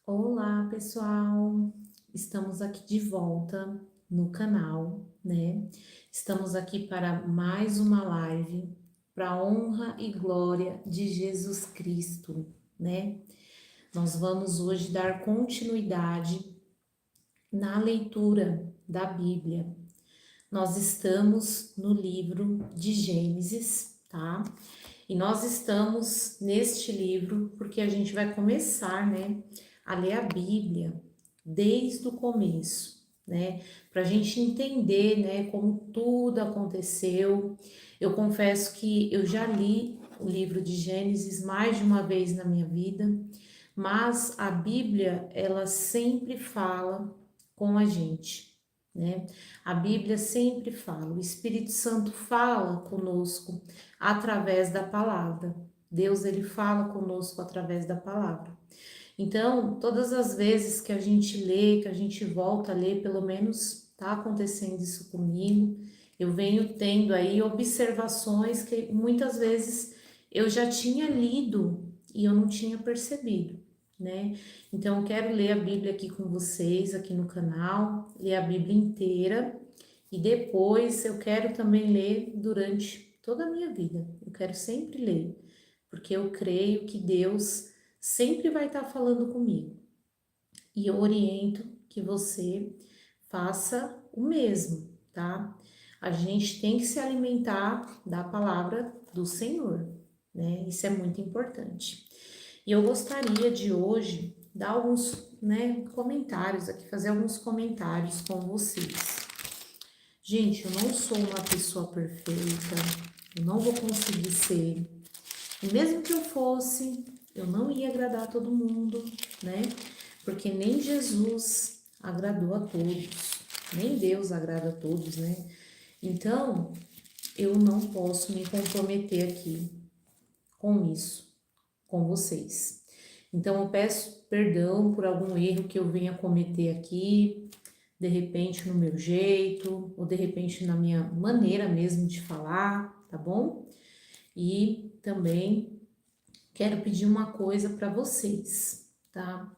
Olá, pessoal! Estamos aqui de volta no canal, né? Estamos aqui para mais uma live para a honra e glória de Jesus Cristo, né? Nós vamos hoje dar continuidade na leitura da Bíblia. Nós estamos no livro de Gênesis, tá? E nós estamos neste livro porque a gente vai começar, né, a ler a Bíblia desde o começo, né, para a gente entender, né, como tudo aconteceu. Eu confesso que eu já li o livro de Gênesis mais de uma vez na minha vida, mas a Bíblia, ela sempre fala com a gente, né? A Bíblia sempre fala, o Espírito Santo fala conosco através da palavra. Deus, ele fala conosco através da palavra. Então, todas as vezes que a gente lê, que a gente volta a ler, pelo menos tá acontecendo isso comigo, eu venho tendo aí observações que muitas vezes eu já tinha lido e eu não tinha percebido, né? Então, eu quero ler a Bíblia aqui com vocês, aqui no canal, ler a Bíblia inteira e depois eu quero também ler durante toda a minha vida. Eu quero sempre ler, porque eu creio que Deus sempre vai estar falando comigo. E eu oriento que você faça o mesmo, tá? A gente tem que se alimentar da palavra do Senhor, né? Isso é muito importante. E eu gostaria de hoje dar alguns, né, comentários aqui, fazer alguns comentários com vocês. Gente, eu não sou uma pessoa perfeita, eu não vou conseguir ser. E mesmo que eu fosse, eu não ia agradar a todo mundo, né? Porque nem Jesus agradou a todos, nem Deus agrada a todos, né? Então, eu não posso me comprometer aqui com isso, com vocês. Então, eu peço perdão por algum erro que eu venha cometer aqui, de repente no meu jeito, ou de repente na minha maneira mesmo de falar, tá bom? E também quero pedir uma coisa para vocês, tá?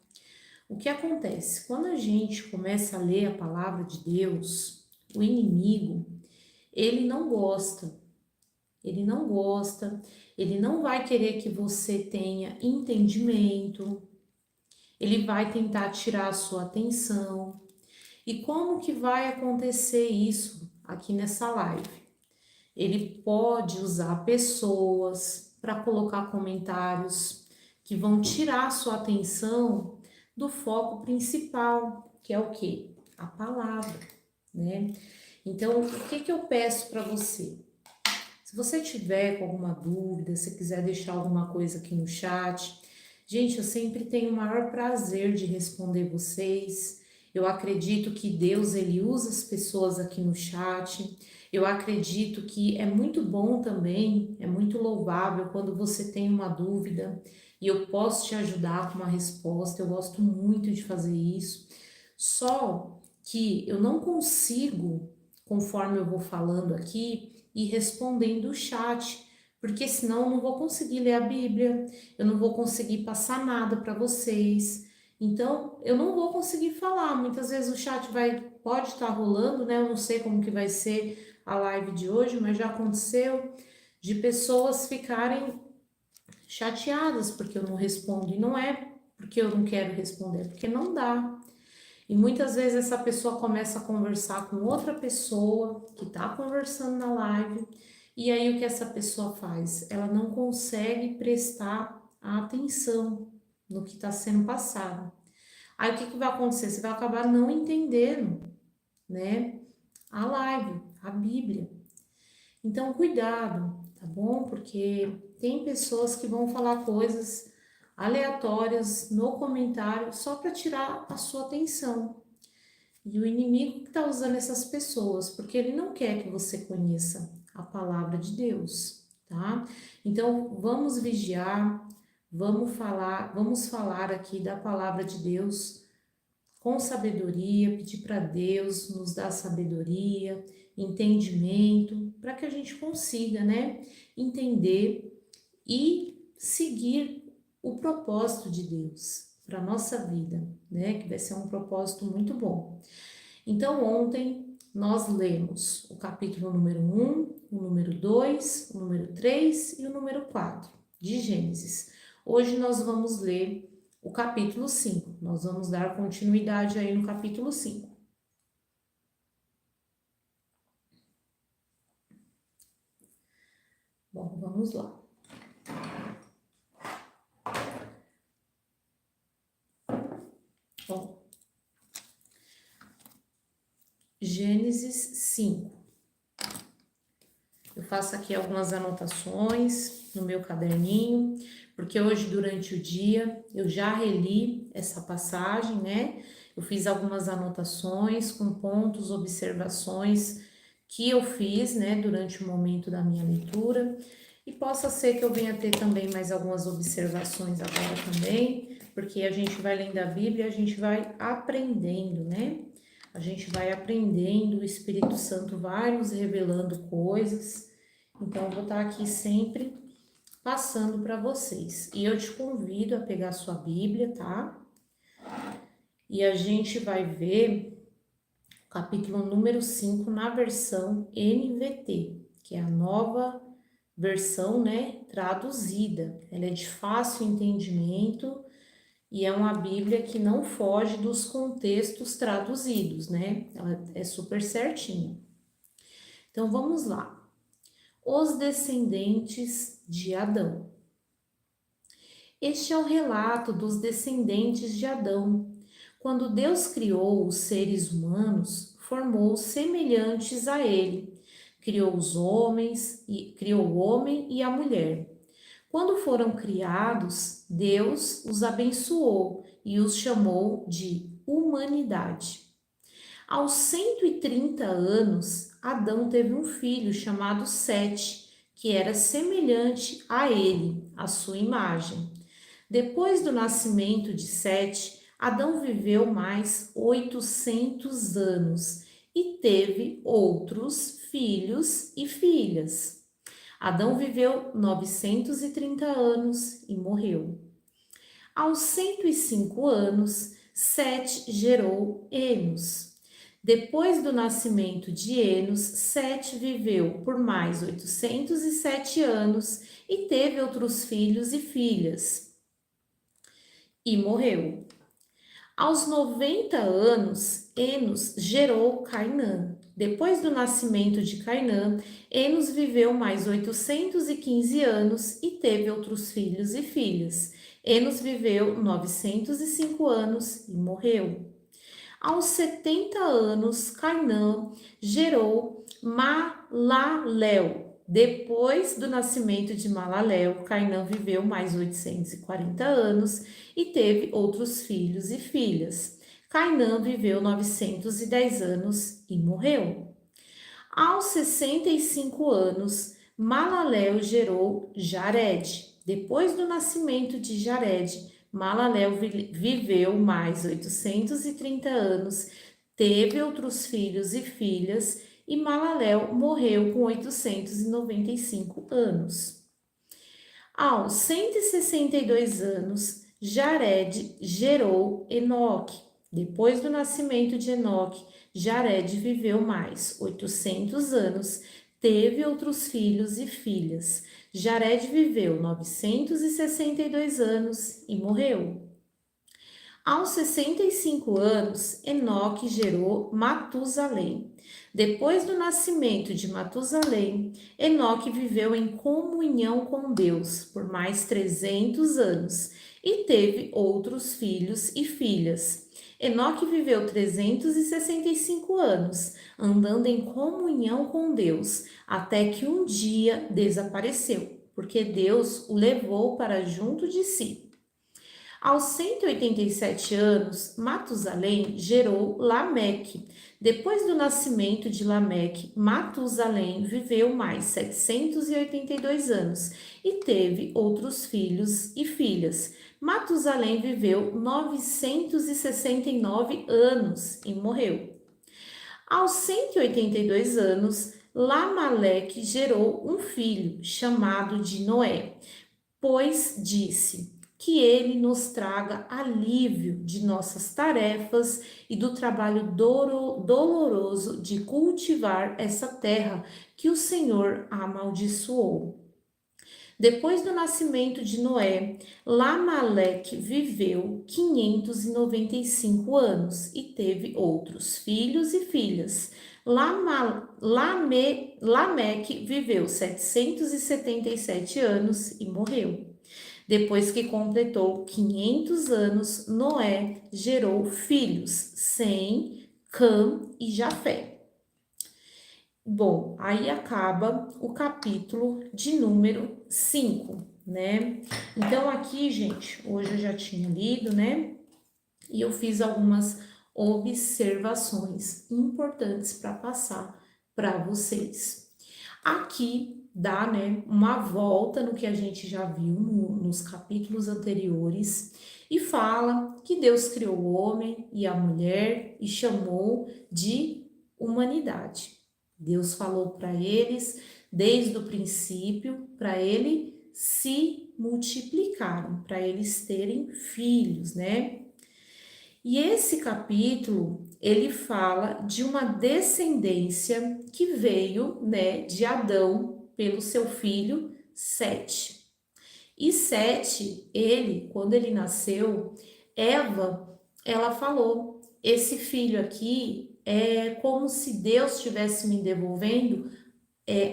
O que acontece? Quando a gente começa a ler a palavra de Deus, o inimigo, ele não gosta, ele não gosta, ele não vai querer que você tenha entendimento, ele vai tentar tirar a sua atenção. E como que vai acontecer isso aqui nessa live? Ele pode usar pessoas para colocar comentários que vão tirar a sua atenção do foco principal, que é o quê? A palavra, né? Então, o que que eu peço para você? Se você tiver com alguma dúvida, se quiser deixar alguma coisa aqui no chat, gente, eu sempre tenho o maior prazer de responder vocês. Eu acredito que Deus, ele usa as pessoas aqui no chat. Eu acredito que é muito bom também, é muito louvável quando você tem uma dúvida e eu posso te ajudar com uma resposta. Eu gosto muito de fazer isso. Só que eu não consigo, conforme eu vou falando aqui, e respondendo o chat, porque senão eu não vou conseguir ler a Bíblia, eu não vou conseguir passar nada para vocês. Então, eu não vou conseguir falar. Muitas vezes o chat pode estar rolando, né? Eu não sei como que vai ser a live de hoje, mas já aconteceu de pessoas ficarem chateadas porque eu não respondo e não é porque eu não quero responder, é porque não dá. E muitas vezes essa pessoa começa a conversar com outra pessoa que está conversando na live, e aí o que essa pessoa faz? Ela não consegue prestar atenção no que está sendo passado. Aí o que, que vai acontecer? Você vai acabar não entendendo, né? A live, a Bíblia. Então, cuidado, tá bom? Porque tem pessoas que vão falar coisas aleatórias no comentário só para tirar a sua atenção. E o inimigo que está usando essas pessoas, porque ele não quer que você conheça a palavra de Deus, tá? Então, vamos vigiar, vamos falar aqui da palavra de Deus com sabedoria, pedir para Deus nos dar sabedoria, entendimento, para que a gente consiga, né, entender e seguir o propósito de Deus. para a nossa vida, né? Que vai ser um propósito muito bom. Então, ontem nós lemos o capítulo número 1, o número 2, o número 3 e o número 4 de Gênesis. Hoje nós vamos ler o capítulo 5. Nós vamos dar continuidade aí no capítulo 5. Bom, vamos lá. Bom, Gênesis 5. Eu faço aqui algumas anotações no meu caderninho, porque hoje durante o dia eu já reli essa passagem, né? Eu fiz algumas anotações com pontos, observações que eu fiz, né, durante o momento da minha leitura. E possa ser que eu venha ter também mais algumas observações agora também, porque a gente vai lendo a Bíblia, a gente vai aprendendo, né? A gente vai aprendendo, o Espírito Santo vai nos revelando coisas. Então, eu vou estar aqui sempre passando para vocês. E eu te convido a pegar sua Bíblia, tá? E a gente vai ver o capítulo número 5 na versão NVT, que é a nova versão, né, traduzida. Ela é de fácil entendimento e é uma Bíblia que não foge dos contextos traduzidos, né? Ela é super certinha. Então, vamos lá. Os descendentes de Adão. Este é o relato dos descendentes de Adão. Quando Deus criou os seres humanos, formou-os semelhantes a ele. Criou criou o homem e a mulher. Quando foram criados, Deus os abençoou e os chamou de humanidade. Aos 130 anos, Adão teve um filho chamado Sete, que era semelhante a ele, à sua imagem. Depois do nascimento de Sete, Adão viveu mais 800 anos e teve outros filhos e filhas. Adão viveu 930 anos e morreu. Aos 105 anos, Sete gerou Enos. Depois do nascimento de Enos, Sete viveu por mais 807 anos e teve outros filhos e filhas. E morreu. Aos 90 anos, Enos gerou Cainã. Depois do nascimento de Cainã, Enos viveu mais 815 anos e teve outros filhos e filhas. Enos viveu 905 anos e morreu. Aos 70 anos, Cainã gerou Malaléu. Depois do nascimento de Malaléu, Cainã viveu mais 840 anos e teve outros filhos e filhas. Cainã viveu 910 anos e morreu. Aos 65 anos, Malaléu gerou Jared. Depois do nascimento de Jared, Malaléu viveu mais 830 anos, teve outros filhos e filhas, e Malaléu morreu com 895 anos. Aos 162 anos, Jared gerou Enoque. Depois do nascimento de Enoque, Jared viveu mais 800 anos, teve outros filhos e filhas. Jared viveu 962 anos e morreu. Aos 65 anos, Enoque gerou Matusalém. Depois do nascimento de Matusalém, Enoque viveu em comunhão com Deus por mais 300 anos e teve outros filhos e filhas. Enoque viveu 365 anos, andando em comunhão com Deus, até que um dia desapareceu, porque Deus o levou para junto de si. Aos 187 anos, Matusalém gerou Lameque. Depois do nascimento de Lameque, Matusalém viveu mais 782 anos e teve outros filhos e filhas. Matusalém viveu 969 anos e morreu. Aos 182 anos, Lamaleque gerou um filho chamado de Noé, pois disse: que ele nos traga alívio de nossas tarefas e do trabalho doloroso de cultivar essa terra que o Senhor amaldiçoou. Depois do nascimento de Noé, Lamaleque viveu 595 anos e teve outros filhos e filhas. Lameque viveu 777 anos e morreu. Depois que completou 500 anos, Noé gerou filhos, Sem, Cã e Jafé. Bom, aí acaba o capítulo de número 5, né? Então aqui, gente, hoje eu já tinha lido, né? E eu fiz algumas observações importantes para passar para vocês. Aqui dá, né, uma volta no que a gente já viu nos capítulos anteriores e fala que Deus criou o homem e a mulher e chamou de humanidade. Deus falou para eles desde o princípio para ele se multiplicarem, para eles terem filhos, né? E esse capítulo, ele fala de uma descendência que veio, né, de Adão pelo seu filho Sete. E Sete, ele, quando ele nasceu, Eva, ela falou: esse filho aqui é como se Deus estivesse me devolvendo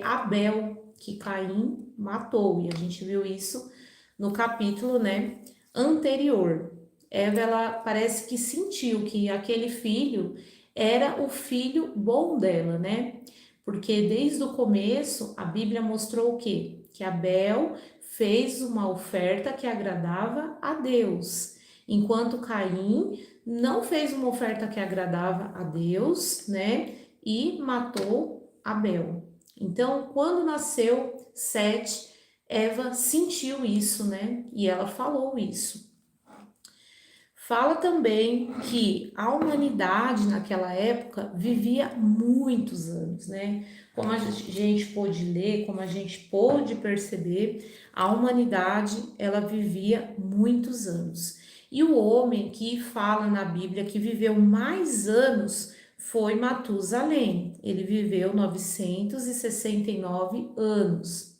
Abel, que Caim matou. E a gente viu isso no capítulo, né, anterior. Eva, ela parece que sentiu que aquele filho era o filho bom dela, né? Porque desde o começo a Bíblia mostrou o quê? Que Abel fez uma oferta que agradava a Deus, enquanto Caim não fez uma oferta que agradava a Deus, né? E matou Abel. Então, quando nasceu Sete, Eva sentiu isso, né? E ela falou isso. Fala também que a humanidade naquela época vivia muitos anos, né? Como a gente pôde ler, como a gente pôde perceber, a humanidade ela vivia muitos anos. E o homem que fala na Bíblia que viveu mais anos foi Matusalém. Ele viveu 969 anos.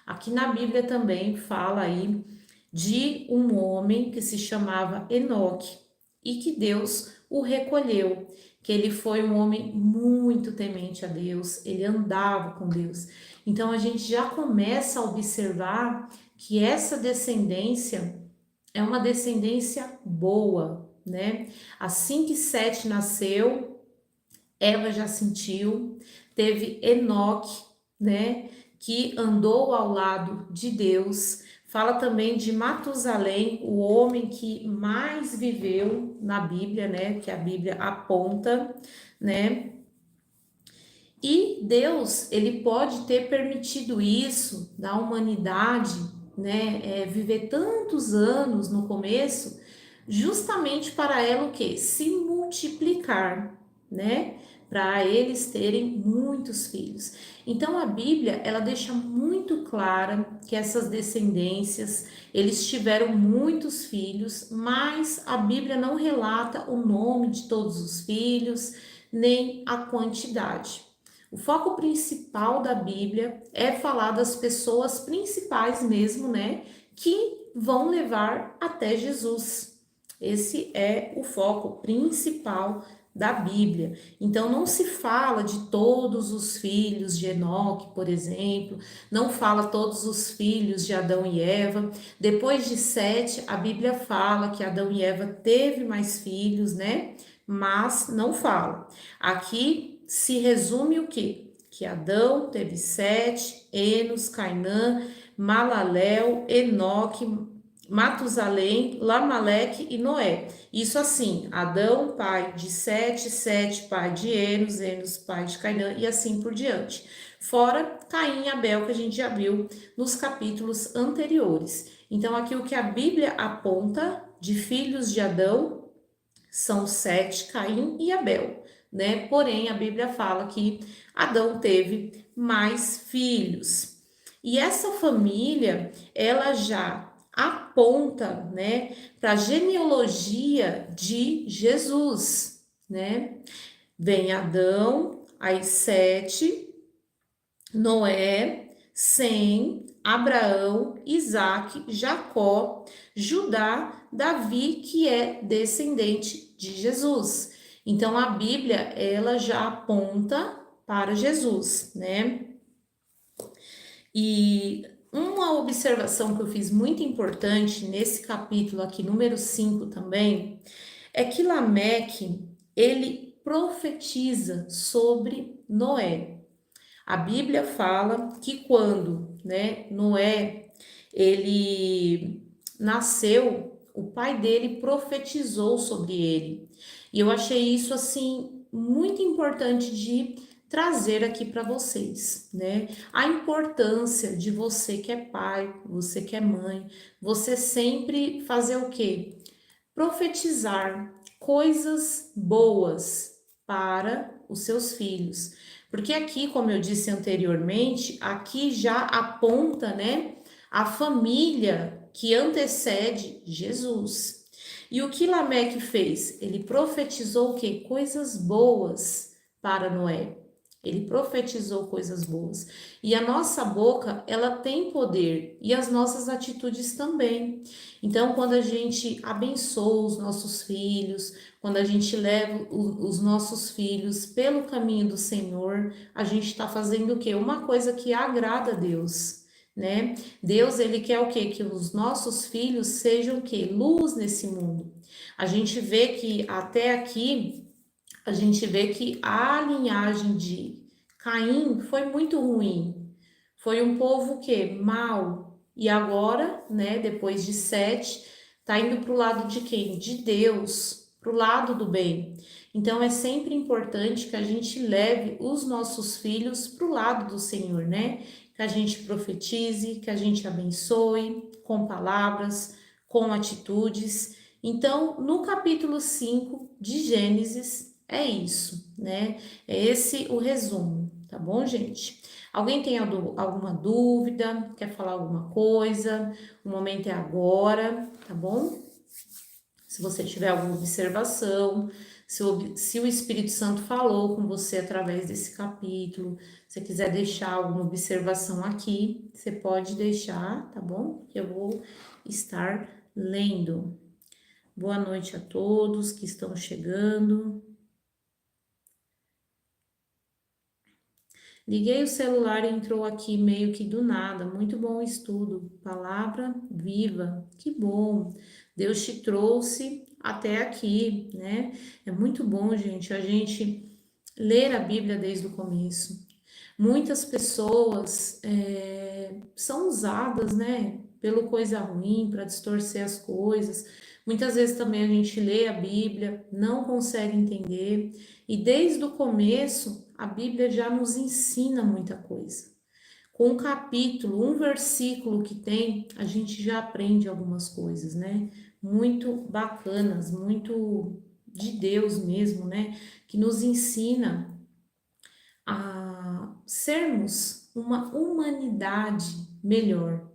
Aqui na Bíblia também fala aí de um homem que se chamava Enoque e que Deus o recolheu, que ele foi um homem muito temente a Deus, ele andava com Deus. Então a gente já começa a observar que essa descendência é uma descendência boa, né? Assim que Sete nasceu, Eva já sentiu, teve Enoque, né, que andou ao lado de Deus. Fala também de Matusalém, o homem que mais viveu na Bíblia, né, que a Bíblia aponta, né? E Deus, ele pode ter permitido isso da humanidade, né, viver tantos anos no começo, justamente para ela o quê? Se multiplicar, né? Para eles terem muitos filhos. Então a Bíblia, ela deixa muito clara que essas descendências, eles tiveram muitos filhos, mas a Bíblia não relata o nome de todos os filhos, nem a quantidade. O foco principal da Bíblia é falar das pessoas principais mesmo, né, que vão levar até Jesus. Esse é o foco principal da Bíblia. Então não se fala de todos os filhos de Enoque, por exemplo, não fala todos os filhos de Adão e Eva. Depois de Sete, a Bíblia fala que Adão e Eva teve mais filhos, né? Mas não fala. Aqui se resume o quê? Que Adão teve Sete, Enos, Cainã, Malaléu, Enoque, Matusalém, Lamaleque e Noé. Isso assim, Adão, pai de Sete, Sete, pai de Enos, Enos, pai de Cainã e assim por diante. Fora Caim e Abel, que a gente já viu nos capítulos anteriores. Então, aqui o que a Bíblia aponta de filhos de Adão são Sete, Caim e Abel, né? Porém, a Bíblia fala que Adão teve mais filhos. E essa família, ela já aponta, né, para a genealogia de Jesus, né? Vem Adão, aí Sete, Noé, Sem, Abraão, Isaque, Jacó, Judá, Davi, que é descendente de Jesus. Então a Bíblia, ela já aponta para Jesus, né? E uma observação que eu fiz muito importante nesse capítulo aqui, número 5 também, é que Lameque, ele profetiza sobre Noé. A Bíblia fala que quando, né, Noé, ele nasceu, o pai dele profetizou sobre ele. E eu achei isso assim muito importante de trazer aqui para vocês, né? A importância de você que é pai, você que é mãe, você sempre fazer o quê? Profetizar coisas boas para os seus filhos. Porque aqui, como eu disse anteriormente, aqui já aponta, né, a família que antecede Jesus. E o que Lameque fez? Ele profetizou o quê? Coisas boas para Noé. Ele profetizou coisas boas. E a nossa boca, ela tem poder e as nossas atitudes também. Então, quando a gente abençoa os nossos filhos, quando a gente leva os nossos filhos pelo caminho do Senhor, a gente está fazendo o quê? Uma coisa que agrada a Deus, né? Deus, ele quer o quê? Que os nossos filhos sejam o quê? Luz nesse mundo. A gente vê que até aqui, a gente vê que a linhagem de Caim foi muito ruim. Foi um povo que mau. E agora, né, depois de Sete, tá indo para o lado de quem? De Deus, para o lado do bem. Então é sempre importante que a gente leve os nossos filhos para o lado do Senhor, né? Que a gente profetize, que a gente abençoe com palavras, com atitudes. Então, no capítulo 5 de Gênesis, é isso, né? É esse o resumo, tá bom, gente? Alguém tem alguma dúvida? Quer falar alguma coisa? O momento é agora, tá bom? Se você tiver alguma observação, se o Espírito Santo falou com você através desse capítulo, se quiser deixar alguma observação aqui, você pode deixar, tá bom? Que eu vou estar lendo. Boa noite a todos que estão chegando. Liguei o celular e entrou aqui meio que do nada. Muito bom estudo. Palavra viva. Que bom. Deus te trouxe até aqui, né? É muito bom, gente, a gente ler a Bíblia desde o começo. Muitas pessoas são usadas, né, pelo coisa ruim para distorcer as coisas. Muitas vezes também a gente lê a Bíblia, não consegue entender, e desde o começo a Bíblia já nos ensina muita coisa. Com um capítulo, um versículo que tem, a gente já aprende algumas coisas, né? Muito bacanas, muito de Deus mesmo, né? Que nos ensina a sermos uma humanidade melhor,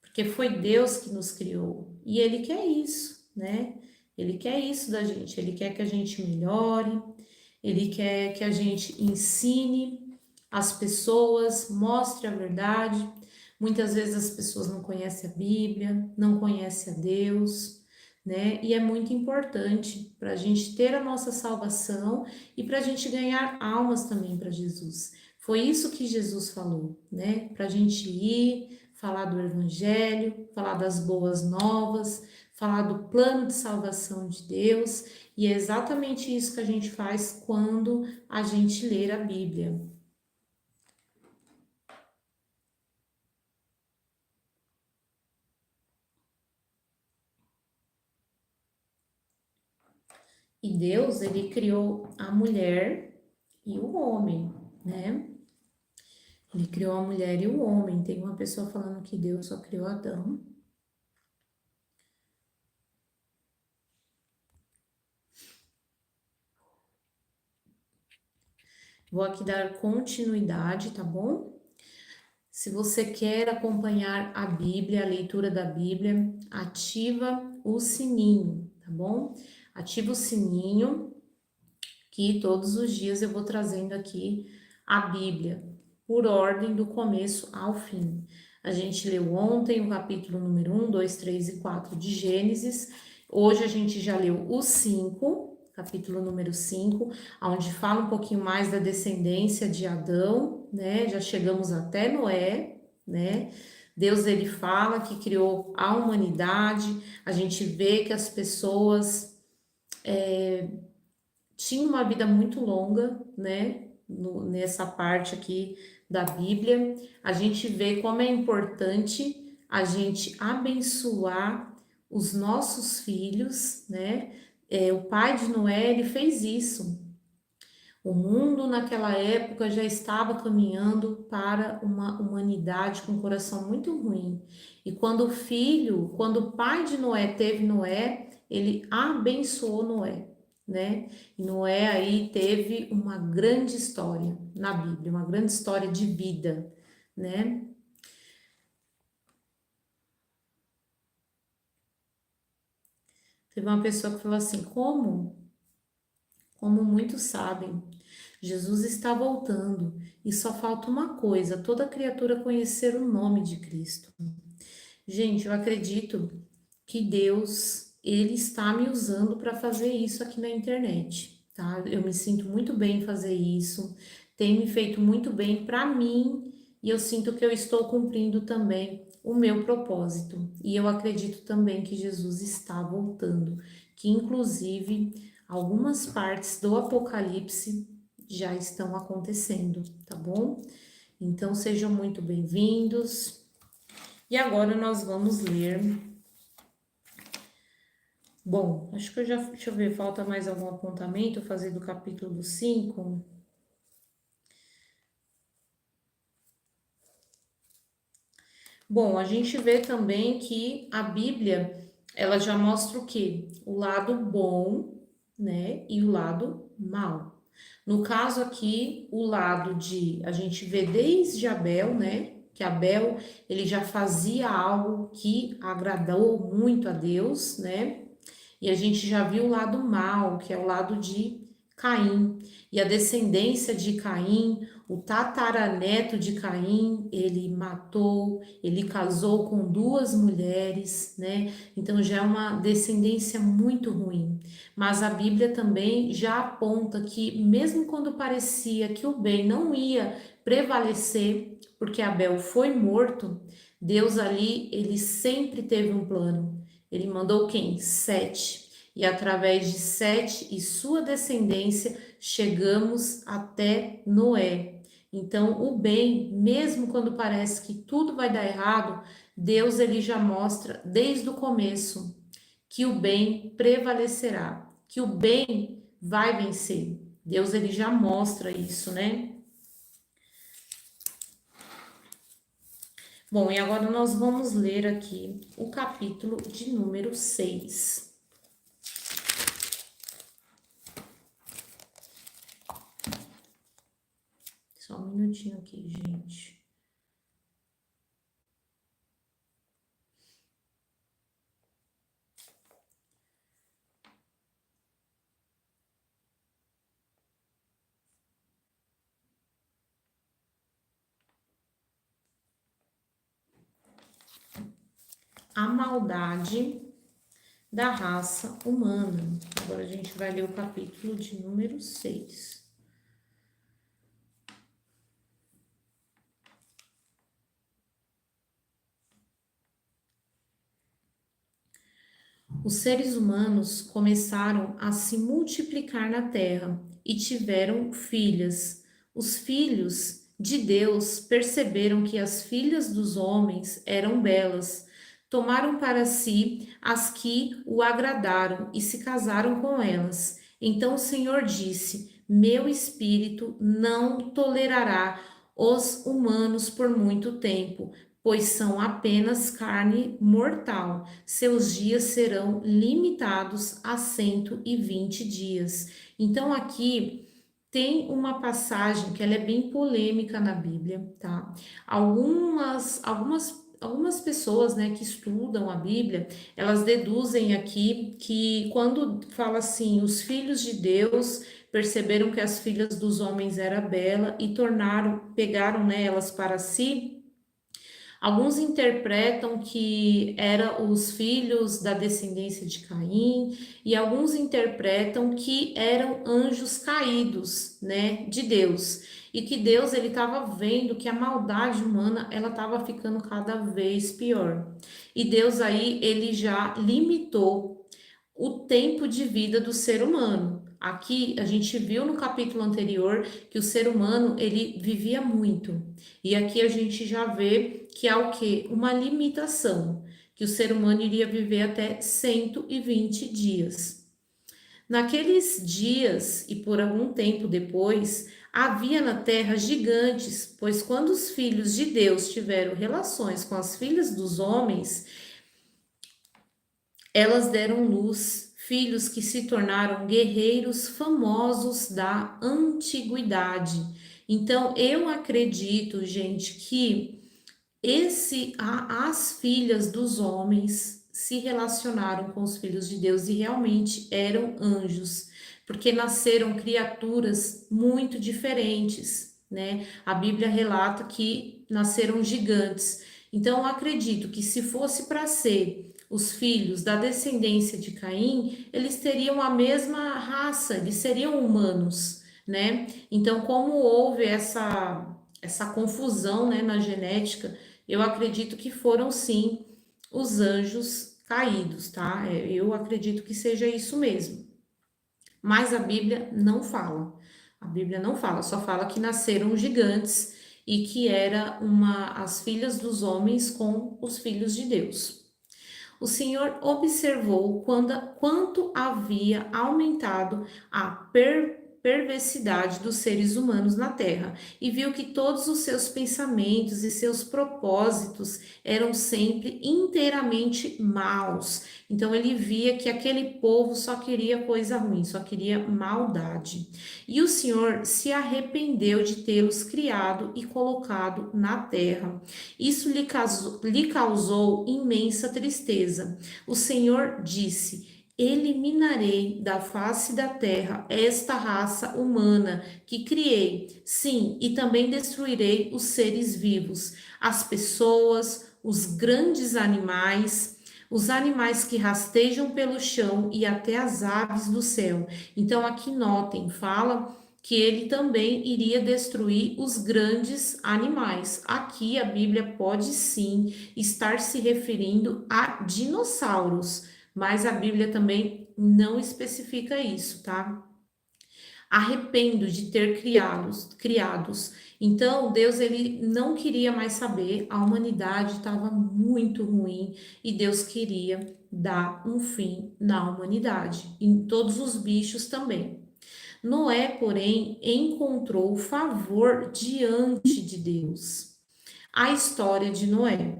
porque foi Deus que nos criou e Ele quer isso, né? Ele quer isso da gente, Ele quer que a gente melhore, Ele quer que a gente ensine as pessoas, mostre a verdade. Muitas vezes as pessoas não conhecem a Bíblia, não conhecem a Deus, né? E é muito importante para a gente ter a nossa salvação e para a gente ganhar almas também para Jesus. Foi isso que Jesus falou, né? Para a gente ir, falar do Evangelho, falar das boas novas, falar do plano de salvação de Deus, e é exatamente isso que a gente faz quando a gente lê a Bíblia. E Deus, ele criou a mulher e o homem, né? Ele criou a mulher e o homem. Tem uma pessoa falando que Deus só criou Adão. Vou aqui dar continuidade, tá bom? Se você quer acompanhar a Bíblia, a leitura da Bíblia, ativa o sininho, tá bom? Ativa o sininho, que todos os dias eu vou trazendo aqui a Bíblia, por ordem do começo ao fim. A gente leu ontem o capítulo número 1, 2, 3 e 4 de Gênesis. Hoje a gente já leu o 5, capítulo número 5, onde fala um pouquinho mais da descendência de Adão, né? Já chegamos até Noé, né? Deus, ele fala que criou a humanidade. A gente vê que as pessoas tinham uma vida muito longa, né? Nessa parte aqui da Bíblia, a gente vê como é importante a gente abençoar os nossos filhos, né? O pai de Noé, ele fez isso. O mundo naquela época já estava caminhando para uma humanidade com um coração muito ruim. E quando o pai de Noé teve Noé, ele abençoou Noé, né? E Noé aí teve uma grande história na Bíblia, uma grande história de vida, né? Teve uma pessoa que falou assim: como muitos sabem, Jesus está voltando e só falta uma coisa: toda criatura conhecer o nome de Cristo. Gente, eu acredito que Deus, ele está me usando para fazer isso aqui na internet, tá? Eu me sinto muito bem em fazer isso, tem me feito muito bem para mim e eu sinto que eu estou cumprindo também o meu propósito. E eu acredito também que Jesus está voltando, que inclusive algumas partes do Apocalipse já estão acontecendo, tá bom? Então sejam muito bem-vindos. E agora nós vamos ler. Bom, acho que eu já. Deixa eu ver, falta mais algum apontamento fazer do capítulo 5. Bom, a gente vê também que a Bíblia, ela já mostra o quê? O lado bom, né? E o lado mal. No caso aqui, o lado de. A gente vê desde Abel, né? Que Abel, ele já fazia algo que agradou muito a Deus, né? E a gente já viu o lado mal, que é o lado de Caim. E a descendência de Caim, o tataraneto de Caim, ele matou, ele casou com duas mulheres, né? Então já é uma descendência muito ruim. Mas a Bíblia também já aponta que, mesmo quando parecia que o bem não ia prevalecer, porque Abel foi morto, Deus ali, ele sempre teve um plano. Ele mandou quem? Sete. E através de Sete e sua descendência, chegamos até Noé. Então, o bem, mesmo quando parece que tudo vai dar errado, Deus ele já mostra desde o começo que o bem prevalecerá, que o bem vai vencer. Deus ele já mostra isso, né? Bom, e agora nós vamos ler aqui o capítulo de número 6. Só um minutinho aqui, gente. A maldade da raça humana. Agora a gente vai ler o capítulo de número 6. Os seres humanos começaram a se multiplicar na terra e tiveram filhas. Os filhos de Deus perceberam que as filhas dos homens eram belas. Tomaram para si as que o agradaram e se casaram com elas. Então o Senhor disse: Meu espírito não tolerará os humanos por muito tempo, pois são apenas carne mortal. Seus dias serão limitados a 120 dias. Então, aqui Tem uma passagem que ela é bem polêmica na Bíblia, tá? Algumas pessoas, né, que estudam a Bíblia, elas deduzem aqui que quando fala assim, os filhos de Deus perceberam que as filhas dos homens era bela e pegaram, né, elas para si. Alguns interpretam que eram os filhos da descendência de Caim, e alguns interpretam que eram anjos caídos, né, de Deus. E que Deus ele estava vendo que a maldade humana ela estava ficando cada vez pior. E Deus aí ele já limitou o tempo de vida do ser humano. Aqui a gente viu no capítulo anterior que o ser humano ele vivia muito. E aqui a gente já vê que há o quê? Uma limitação, que o ser humano iria viver até 120 dias. Naqueles dias e por algum tempo depois, havia na terra gigantes, pois quando os filhos de Deus tiveram relações com as filhas dos homens, elas deram luz, filhos que se tornaram guerreiros famosos da antiguidade. Então, eu acredito, gente, que as filhas dos homens se relacionaram com os filhos de Deus e realmente eram anjos, porque nasceram criaturas muito diferentes, né? A Bíblia relata que nasceram gigantes. Então, eu acredito que se fosse para ser os filhos da descendência de Caim, eles teriam a mesma raça, eles seriam humanos, né? Então, como houve essa confusão, né, na genética, eu acredito que foram sim os anjos caídos, tá? Eu acredito que seja isso mesmo. Mas a Bíblia não fala. A Bíblia não fala, só fala que nasceram gigantes e que era as filhas dos homens com os filhos de Deus. O Senhor observou quanto havia aumentado a perversidade dos seres humanos na terra e viu que todos os seus pensamentos e seus propósitos eram sempre inteiramente maus. Então ele via que aquele povo só queria coisa ruim, só queria maldade. E o Senhor se arrependeu de tê-los criado e colocado na terra. Isso lhe causou imensa tristeza. O Senhor disse: eliminarei da face da terra esta raça humana que criei. Sim, e também destruirei os seres vivos, as pessoas, os grandes animais, os animais que rastejam pelo chão e até as aves do céu. Então, aqui notem, fala que ele também iria destruir os grandes animais. Aqui a Bíblia pode sim estar se referindo a dinossauros, mas a Bíblia também não especifica isso, tá? Arrependo de ter criados. Então, Deus ele não queria mais saber, a humanidade estava muito ruim e Deus queria dar um fim na humanidade, em todos os bichos também. Noé, porém, encontrou favor diante de Deus. A história de Noé.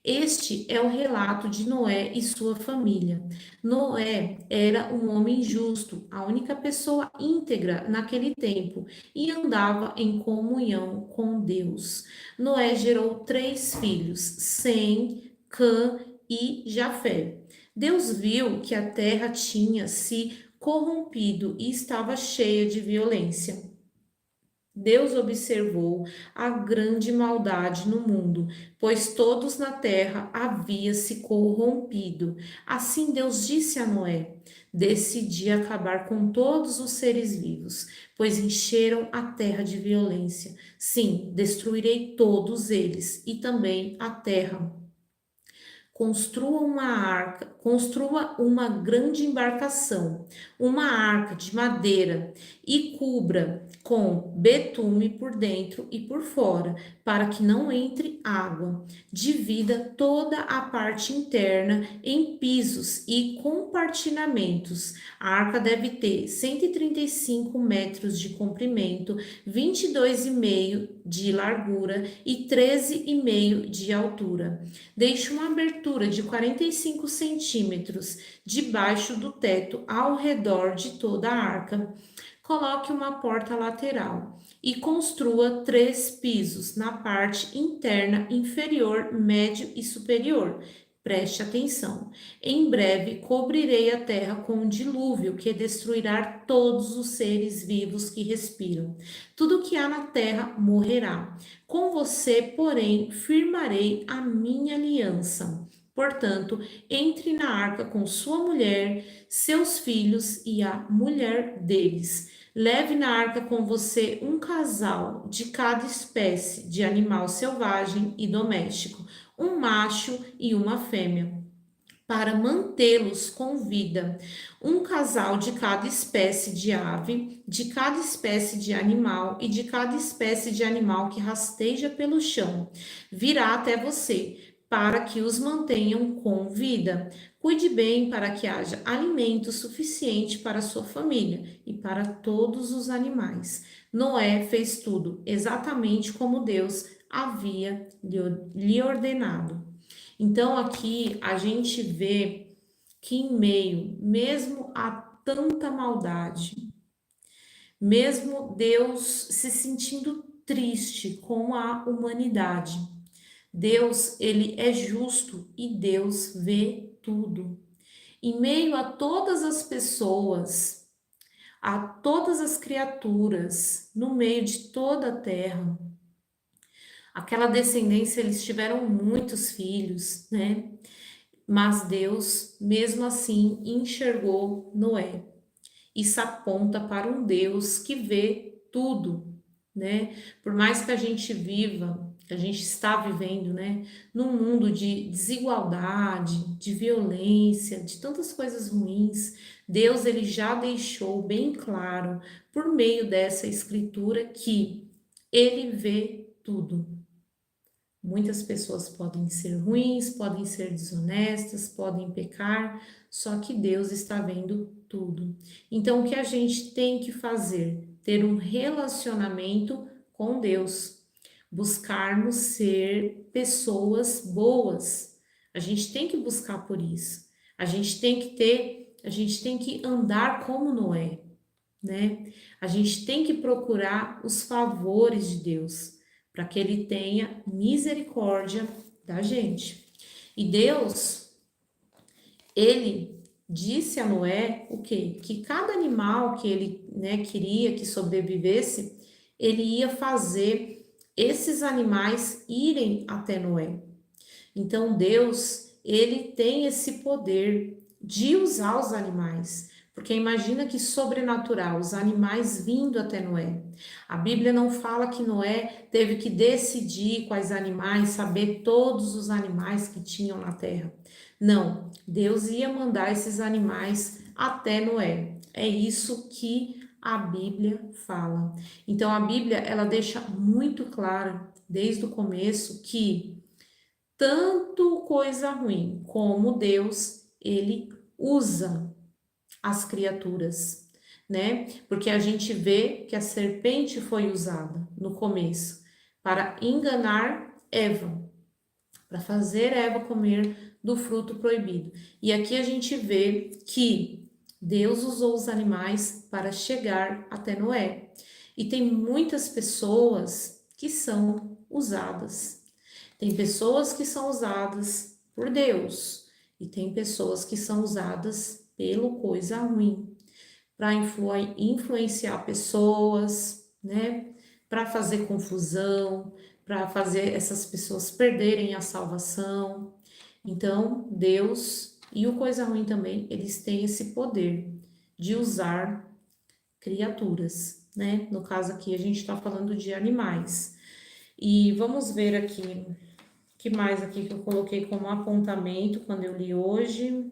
Este é o relato de Noé e sua família. Noé era um homem justo, a única pessoa íntegra naquele tempo, e andava em comunhão com Deus. Noé gerou 3 filhos, Sem, Cã e Jafé. Deus viu que a terra tinha se corrompido e estava cheia de violência. Deus observou a grande maldade no mundo, pois todos na terra haviam se corrompido. Assim Deus disse a Noé: decidi acabar com todos os seres vivos, pois encheram a terra de violência. Sim, destruirei todos eles e também a terra. Construa uma grande embarcação, uma arca de madeira e cubra com betume por dentro e por fora, para que não entre água. Divida toda a parte interna em pisos e compartimentos. A arca deve ter 135 metros de comprimento, 22,5 de largura e 13,5 de altura. Deixe uma abertura de 45 centímetros debaixo do teto ao redor de toda a arca. coloque uma porta lateral e construa 3 pisos na parte interna, inferior, médio e superior. Preste atenção. Em breve cobrirei a terra com um dilúvio que destruirá todos os seres vivos que respiram. Tudo que há na terra morrerá. Com você, porém, firmarei a minha aliança. Portanto, entre na arca com sua mulher, seus filhos e a mulher deles. Leve na arca com você um casal de cada espécie de animal selvagem e doméstico, um macho e uma fêmea, para mantê-los com vida. Um casal de cada espécie de ave, de cada espécie de animal e de cada espécie de animal que rasteja pelo chão, virá até você, para que os mantenham com vida. Cuide bem para que haja alimento suficiente para sua família e para todos os animais. Noé fez tudo exatamente como Deus havia lhe ordenado. Então, aqui a gente vê que em meio, mesmo a tanta maldade, mesmo Deus se sentindo triste com a humanidade, Deus, ele é justo e Deus vê tudo. Em meio a todas as pessoas, a todas as criaturas, no meio de toda a terra, aquela descendência, eles tiveram muitos filhos, né? Mas Deus, mesmo assim, enxergou Noé. Isso aponta para um Deus que vê tudo, né? Por mais que a gente viva, que a gente está vivendo, né, num mundo de desigualdade, de violência, de tantas coisas ruins, Deus ele já deixou bem claro por meio dessa escritura que ele vê tudo. Muitas pessoas podem ser ruins, podem ser desonestas, podem pecar, só que Deus está vendo tudo. Então, o que a gente tem que fazer? Ter um relacionamento com Deus, buscarmos ser pessoas boas. A gente tem que buscar por isso. A gente tem que andar como Noé, né? A gente tem que procurar os favores de Deus, para que ele tenha misericórdia da gente. E Deus, ele disse a Noé o quê? Que cada animal que ele, né, queria que sobrevivesse, ele ia fazer esses animais irem até Noé. Então Deus, ele tem esse poder de usar os animais. Porque imagina que sobrenatural, os animais vindo até Noé. A Bíblia não fala que Noé teve que decidir quais animais, saber todos os animais que tinham na terra. Não, Deus ia mandar esses animais até Noé. É isso que a Bíblia fala. Então a Bíblia, ela deixa muito claro desde o começo que tanto coisa ruim como Deus, ele usa as criaturas, né? Porque a gente vê que a serpente foi usada no começo para enganar Eva, para fazer Eva comer do fruto proibido. E aqui a gente vê que Deus usou os animais para chegar até Noé. E tem muitas pessoas que são usadas. Tem pessoas que são usadas por Deus e tem pessoas que são usadas pelo coisa ruim, para influenciar pessoas, né? Para fazer confusão, para fazer essas pessoas perderem a salvação. Então, Deus e o coisa ruim também, eles têm esse poder de usar criaturas, né? No caso aqui, a gente está falando de animais. E vamos ver aqui que mais aqui que eu coloquei como apontamento quando eu li hoje?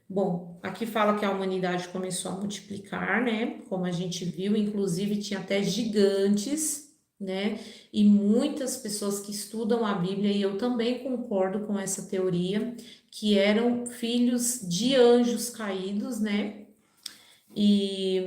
Bom, aqui fala que a humanidade começou a multiplicar, né? Como a gente viu, inclusive tinha até gigantes, né? E muitas pessoas que estudam a Bíblia, e eu também concordo com essa teoria, que eram filhos de anjos caídos, né? E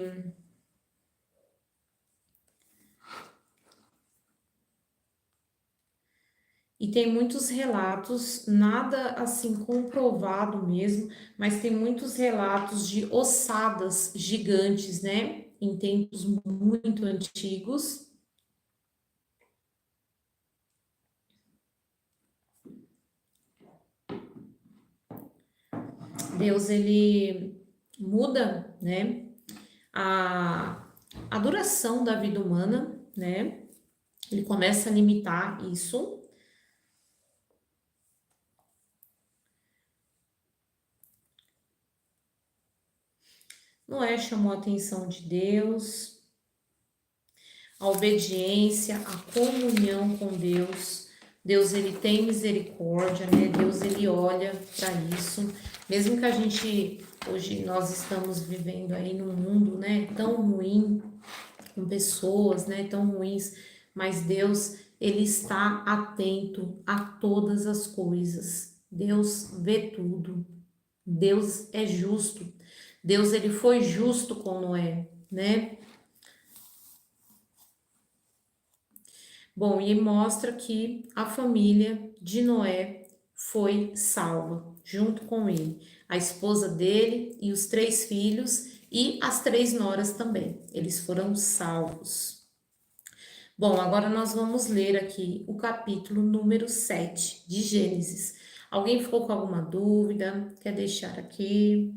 E tem muitos relatos, nada assim comprovado mesmo, mas tem muitos relatos de ossadas gigantes, né? Em tempos muito antigos. Deus, ele muda, né? A, a duração da vida humana, né? Ele começa a limitar isso. Noé chamou a atenção de Deus, a obediência, a comunhão com Deus. Deus, ele tem misericórdia, né? Deus, ele olha para isso. Mesmo que a gente, hoje nós estamos vivendo aí num mundo, né, tão ruim, com pessoas, né, tão ruins, mas Deus, ele está atento a todas as coisas. Deus vê tudo. Deus é justo. Deus, ele foi justo com Noé, né? Bom, e mostra que a família de Noé foi salva, junto com ele. A esposa dele e os 3 filhos e as 3 noras também. Eles foram salvos. Bom, agora nós vamos ler aqui o capítulo número 7 de Gênesis. Alguém ficou com alguma dúvida? Quer deixar aqui?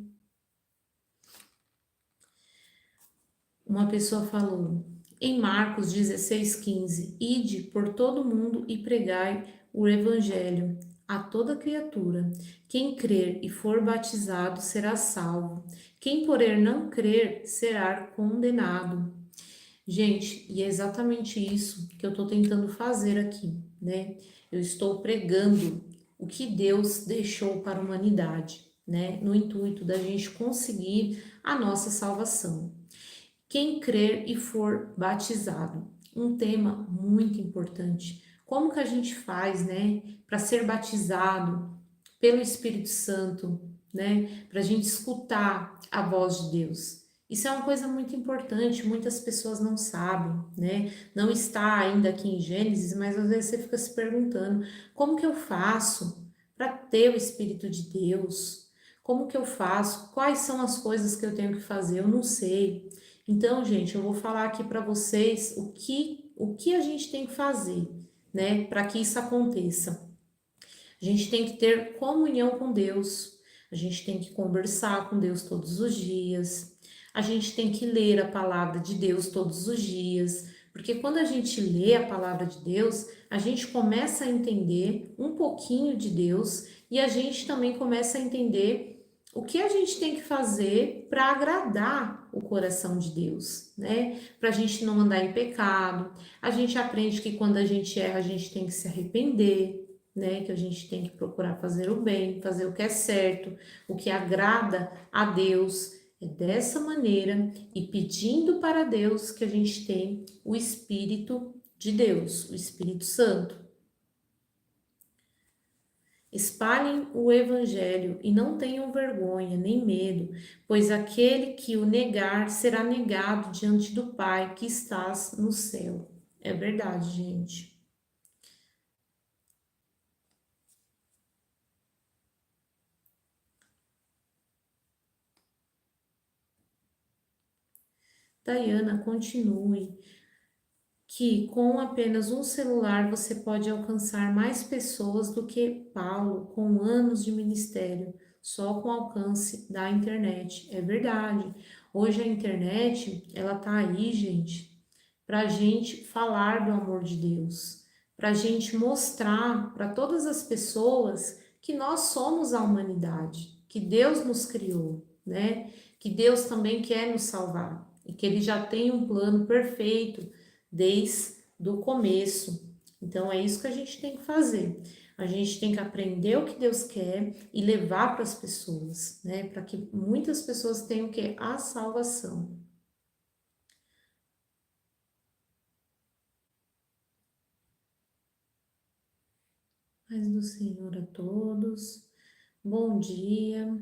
Uma pessoa falou em Marcos 16:15: Ide por todo mundo e pregai o evangelho a toda criatura. Quem crer e for batizado será salvo. Quem, porém, não crer será condenado. Gente, e é exatamente isso que eu estou tentando fazer aqui, né? Eu estou pregando o que Deus deixou para a humanidade, né? No intuito da gente conseguir a nossa salvação. Quem crer e for batizado, um tema muito importante. Como que a gente faz, né, para ser batizado pelo Espírito Santo, né, para a gente escutar a voz de Deus? Isso é uma coisa muito importante, muitas pessoas não sabem, né? Não está ainda aqui em Gênesis, mas às vezes você fica se perguntando: como que eu faço para ter o Espírito de Deus? Como que eu faço? Quais são as coisas que eu tenho que fazer? Eu não sei. Então, gente, eu vou falar aqui para vocês o que a gente tem que fazer, né, para que isso aconteça. A gente tem que ter comunhão com Deus, a gente tem que conversar com Deus todos os dias, a gente tem que ler a palavra de Deus todos os dias, porque quando a gente lê a palavra de Deus, a gente começa a entender um pouquinho de Deus e a gente também começa a entender o que a gente tem que fazer para agradar o coração de Deus, né? Para a gente não andar em pecado. A gente aprende que quando a gente erra, a gente tem que se arrepender, né? Que a gente tem que procurar fazer o bem, fazer o que é certo, o que agrada a Deus. É dessa maneira e pedindo para Deus que a gente tem o Espírito de Deus, o Espírito Santo. Espalhem o Evangelho e não tenham vergonha nem medo, pois aquele que o negar será negado diante do Pai que estás no céu. É verdade, gente. Diana, continue. Que com apenas um celular você pode alcançar mais pessoas do que Paulo com anos de ministério, só com o alcance da internet. É verdade. Hoje a internet, ela tá aí, gente, para a gente falar do amor de Deus, para a gente mostrar para todas as pessoas que nós somos a humanidade, que Deus nos criou, né? Que Deus também quer nos salvar e que Ele já tem um plano perfeito desde o começo. Então é isso que a gente tem que fazer. A gente tem que aprender o que Deus quer e levar para as pessoas, né? Para que muitas pessoas tenham o que? A salvação. Paz do Senhor a todos. Bom dia.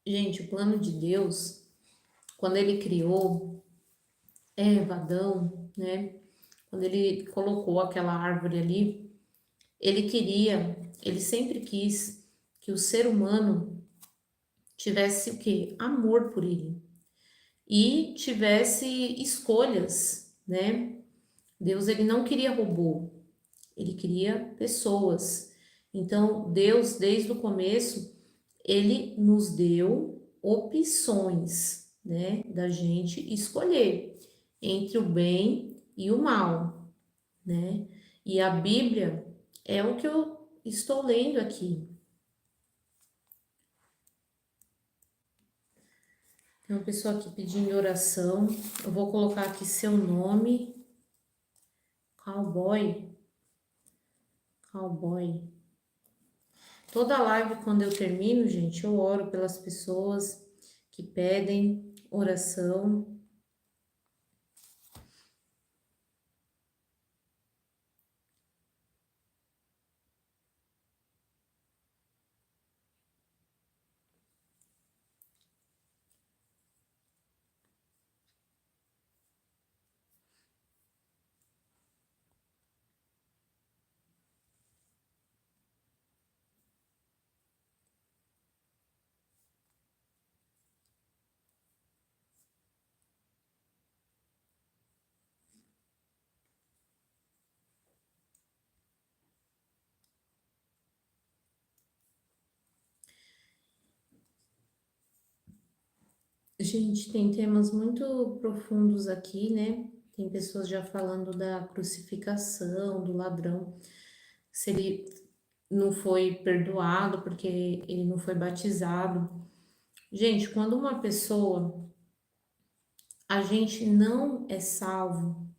Gente, o plano de Deus, quando ele criou Eva, Adão, né? Quando ele colocou aquela árvore ali, ele sempre quis que o ser humano tivesse o quê? Amor por ele e tivesse escolhas, né? Deus ele não queria robô, ele queria pessoas. Então, Deus desde o começo, ele nos deu opções, né, da gente escolher entre o bem e o mal, né? E a Bíblia é o que eu estou lendo aqui. Tem uma pessoa aqui pedindo oração. Eu vou colocar aqui seu nome, cowboy, cowboy. Toda live, quando eu termino, gente, eu oro pelas pessoas que pedem oração. Gente, tem temas muito profundos aqui, né? Tem pessoas já falando da crucificação, do ladrão, se ele não foi perdoado porque ele não foi batizado. Gente, quando uma pessoa, a gente não é salvo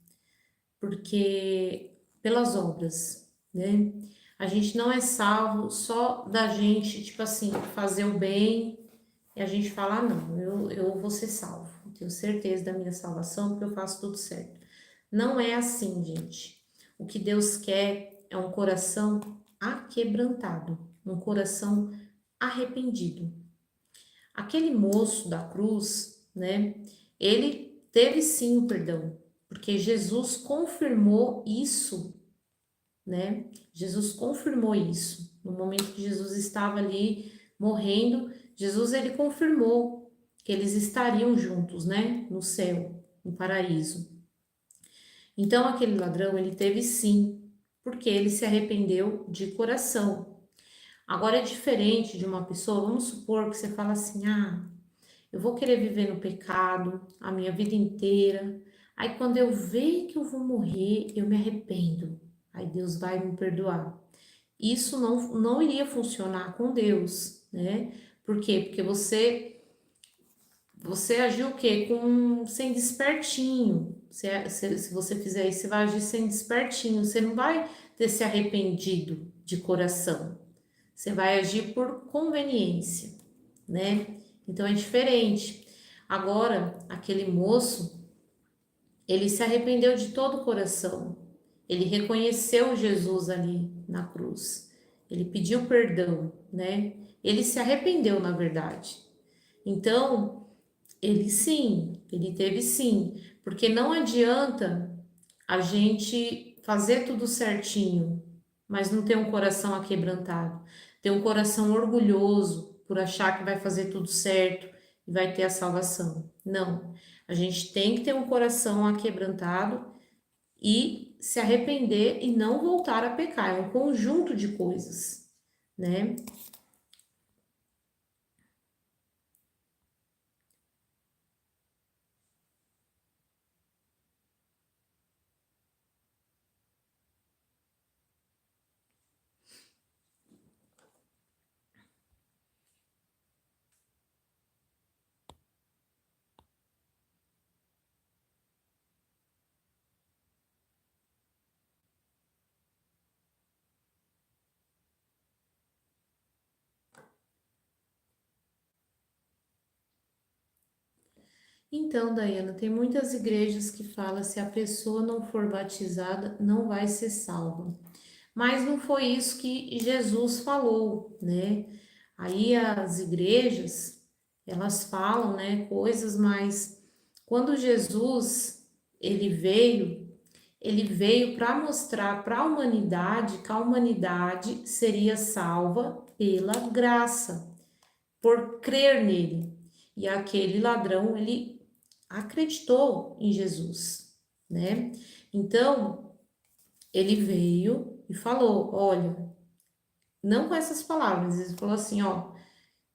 porque pelas obras, né? A gente não é salvo só da gente, tipo assim, fazer o bem e a gente falar, ah, não, eu vou ser salvo, tenho certeza da minha salvação porque eu faço tudo certo. Não é assim, gente. O que Deus quer é um coração aquebrantado, um coração arrependido. Aquele moço da cruz, né? Ele teve sim o perdão, porque Jesus confirmou isso, né? Jesus confirmou isso. No momento que Jesus estava ali morrendo, Jesus ele confirmou que eles estariam juntos, né? No céu, no paraíso. Então aquele ladrão ele teve sim, porque ele se arrependeu de coração. Agora é diferente de uma pessoa, vamos supor que você fala assim: "Ah, eu vou querer viver no pecado a minha vida inteira. Aí quando eu ver que eu vou morrer, eu me arrependo. Aí Deus vai me perdoar." Isso não iria funcionar com Deus, né? Por quê? Porque você agiu o quê? Sem despertinho. Se você fizer isso, você vai agir sem despertinho. Você não vai ter se arrependido de coração. Você vai agir por conveniência, né? Então é diferente. Agora, aquele moço, ele se arrependeu de todo o coração. Ele reconheceu Jesus ali na cruz. Ele pediu perdão, né? Ele se arrependeu, na verdade. Então, ele sim, ele teve sim, porque não adianta a gente fazer tudo certinho, mas não ter um coração aquebrantado, ter um coração orgulhoso por achar que vai fazer tudo certo e vai ter a salvação. Não, a gente tem que ter um coração aquebrantado e se arrepender e não voltar a pecar, é um conjunto de coisas, né? Então, Daiana, tem muitas igrejas que falam se a pessoa não for batizada, não vai ser salva. Mas não foi isso que Jesus falou, né? Aí as igrejas, elas falam, né, coisas, mas quando Jesus ele veio para mostrar para a humanidade que a humanidade seria salva pela graça, por crer nele. E aquele ladrão, ele acreditou em Jesus, né? Então, ele veio e falou, olha, não com essas palavras, ele falou assim, ó,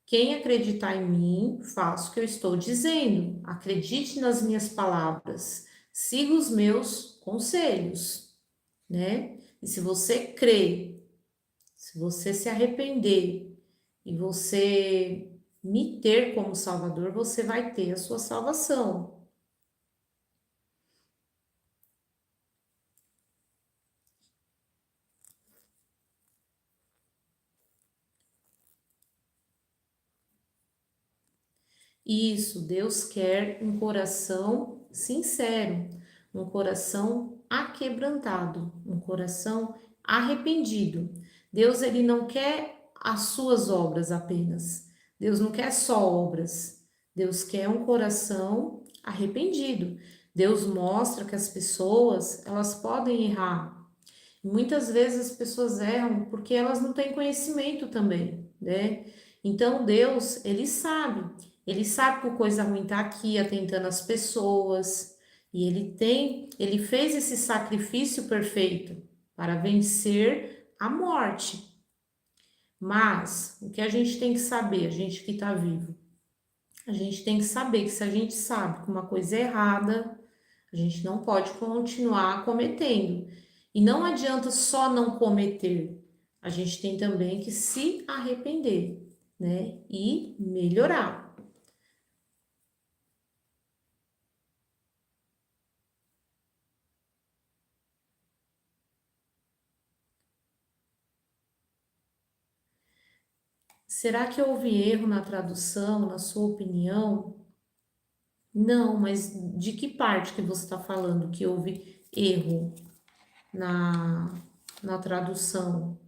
quem acreditar em mim, faça o que eu estou dizendo. Acredite nas minhas palavras. Siga os meus conselhos, né? E se você crer, se você se arrepender e você me ter como Salvador, você vai ter a sua salvação. Isso, Deus quer um coração sincero, um coração aquebrantado, um coração arrependido. Deus, ele não quer as suas obras apenas. Deus não quer só obras. Deus quer um coração arrependido. Deus mostra que as pessoas, elas podem errar. Muitas vezes as pessoas erram porque elas não têm conhecimento também, né? Então Deus, ele sabe que a coisa ruim tá aqui, atentando as pessoas, e ele fez esse sacrifício perfeito para vencer a morte. Mas o que a gente tem que saber, a gente que está vivo, a gente tem que saber que se a gente sabe que uma coisa é errada, a gente não pode continuar cometendo. E não adianta só não cometer. A gente tem também que se arrepender, né? E melhorar. Será que houve erro na tradução, na sua opinião? Não, mas de que parte que você está falando que houve erro na, na tradução?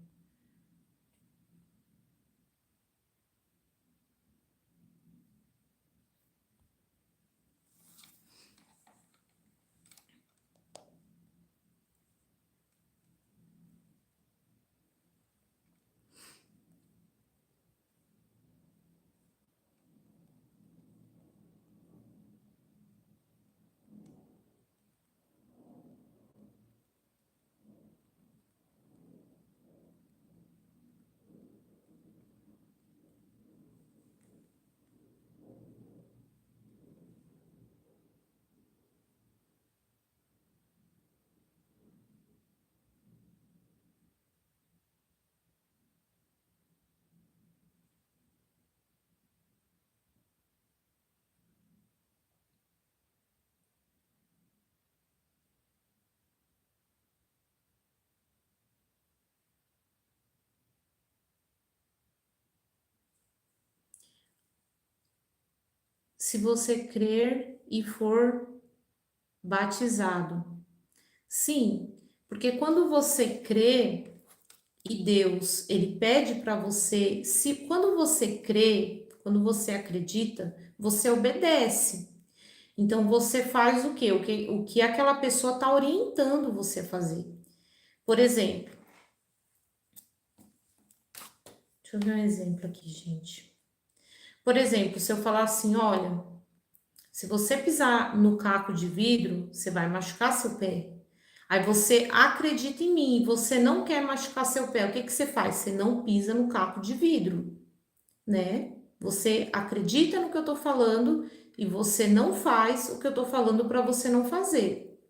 Se você crer e for batizado. Sim, porque quando você crê e Deus, ele pede para você, se quando você crê, quando você acredita, você obedece. Então você faz o quê? O que aquela pessoa está orientando você a fazer. Por exemplo, deixa eu ver um exemplo aqui, gente. Por exemplo, se eu falar assim, olha, se você pisar no caco de vidro, você vai machucar seu pé. Aí você acredita em mim, você não quer machucar seu pé. O que que você faz? Você não pisa no caco de vidro, né? Você acredita no que eu tô falando e você não faz o que eu tô falando para você não fazer.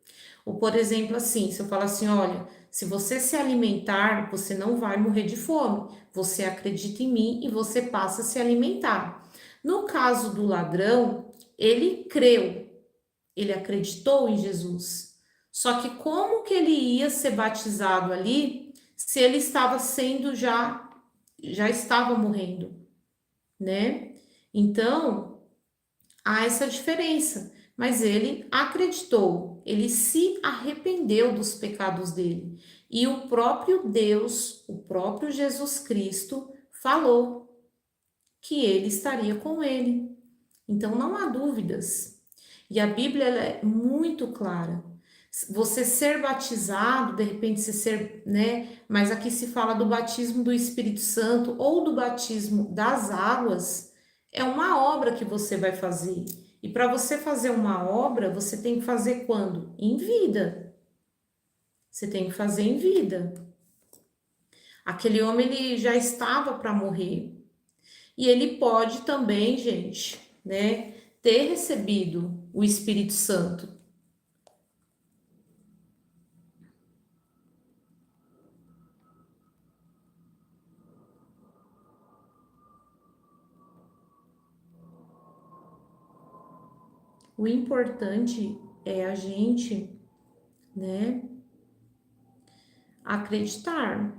Ou, por exemplo, assim, se eu falar assim, olha, se você se alimentar, você não vai morrer de fome. Você acredita em mim e você passa a se alimentar. No caso do ladrão, ele creu, ele acreditou em Jesus. Só que como que ele ia ser batizado ali se ele estava sendo já estava morrendo, né? Então, há essa diferença, mas ele acreditou, ele se arrependeu dos pecados dele. E o próprio Deus, o próprio Jesus Cristo falou que ele estaria com ele. Então não há dúvidas. E a Bíblia ela é muito clara. Você ser batizado, de repente você ser, né? Mas aqui se fala do batismo do Espírito Santo ou do batismo das águas, é uma obra que você vai fazer. E para você fazer uma obra, você tem que fazer quando? Em vida. Você tem que fazer em vida. Aquele homem ele já estava para morrer. E ele pode também, gente, né, ter recebido o Espírito Santo. O importante é a gente, né, acreditar.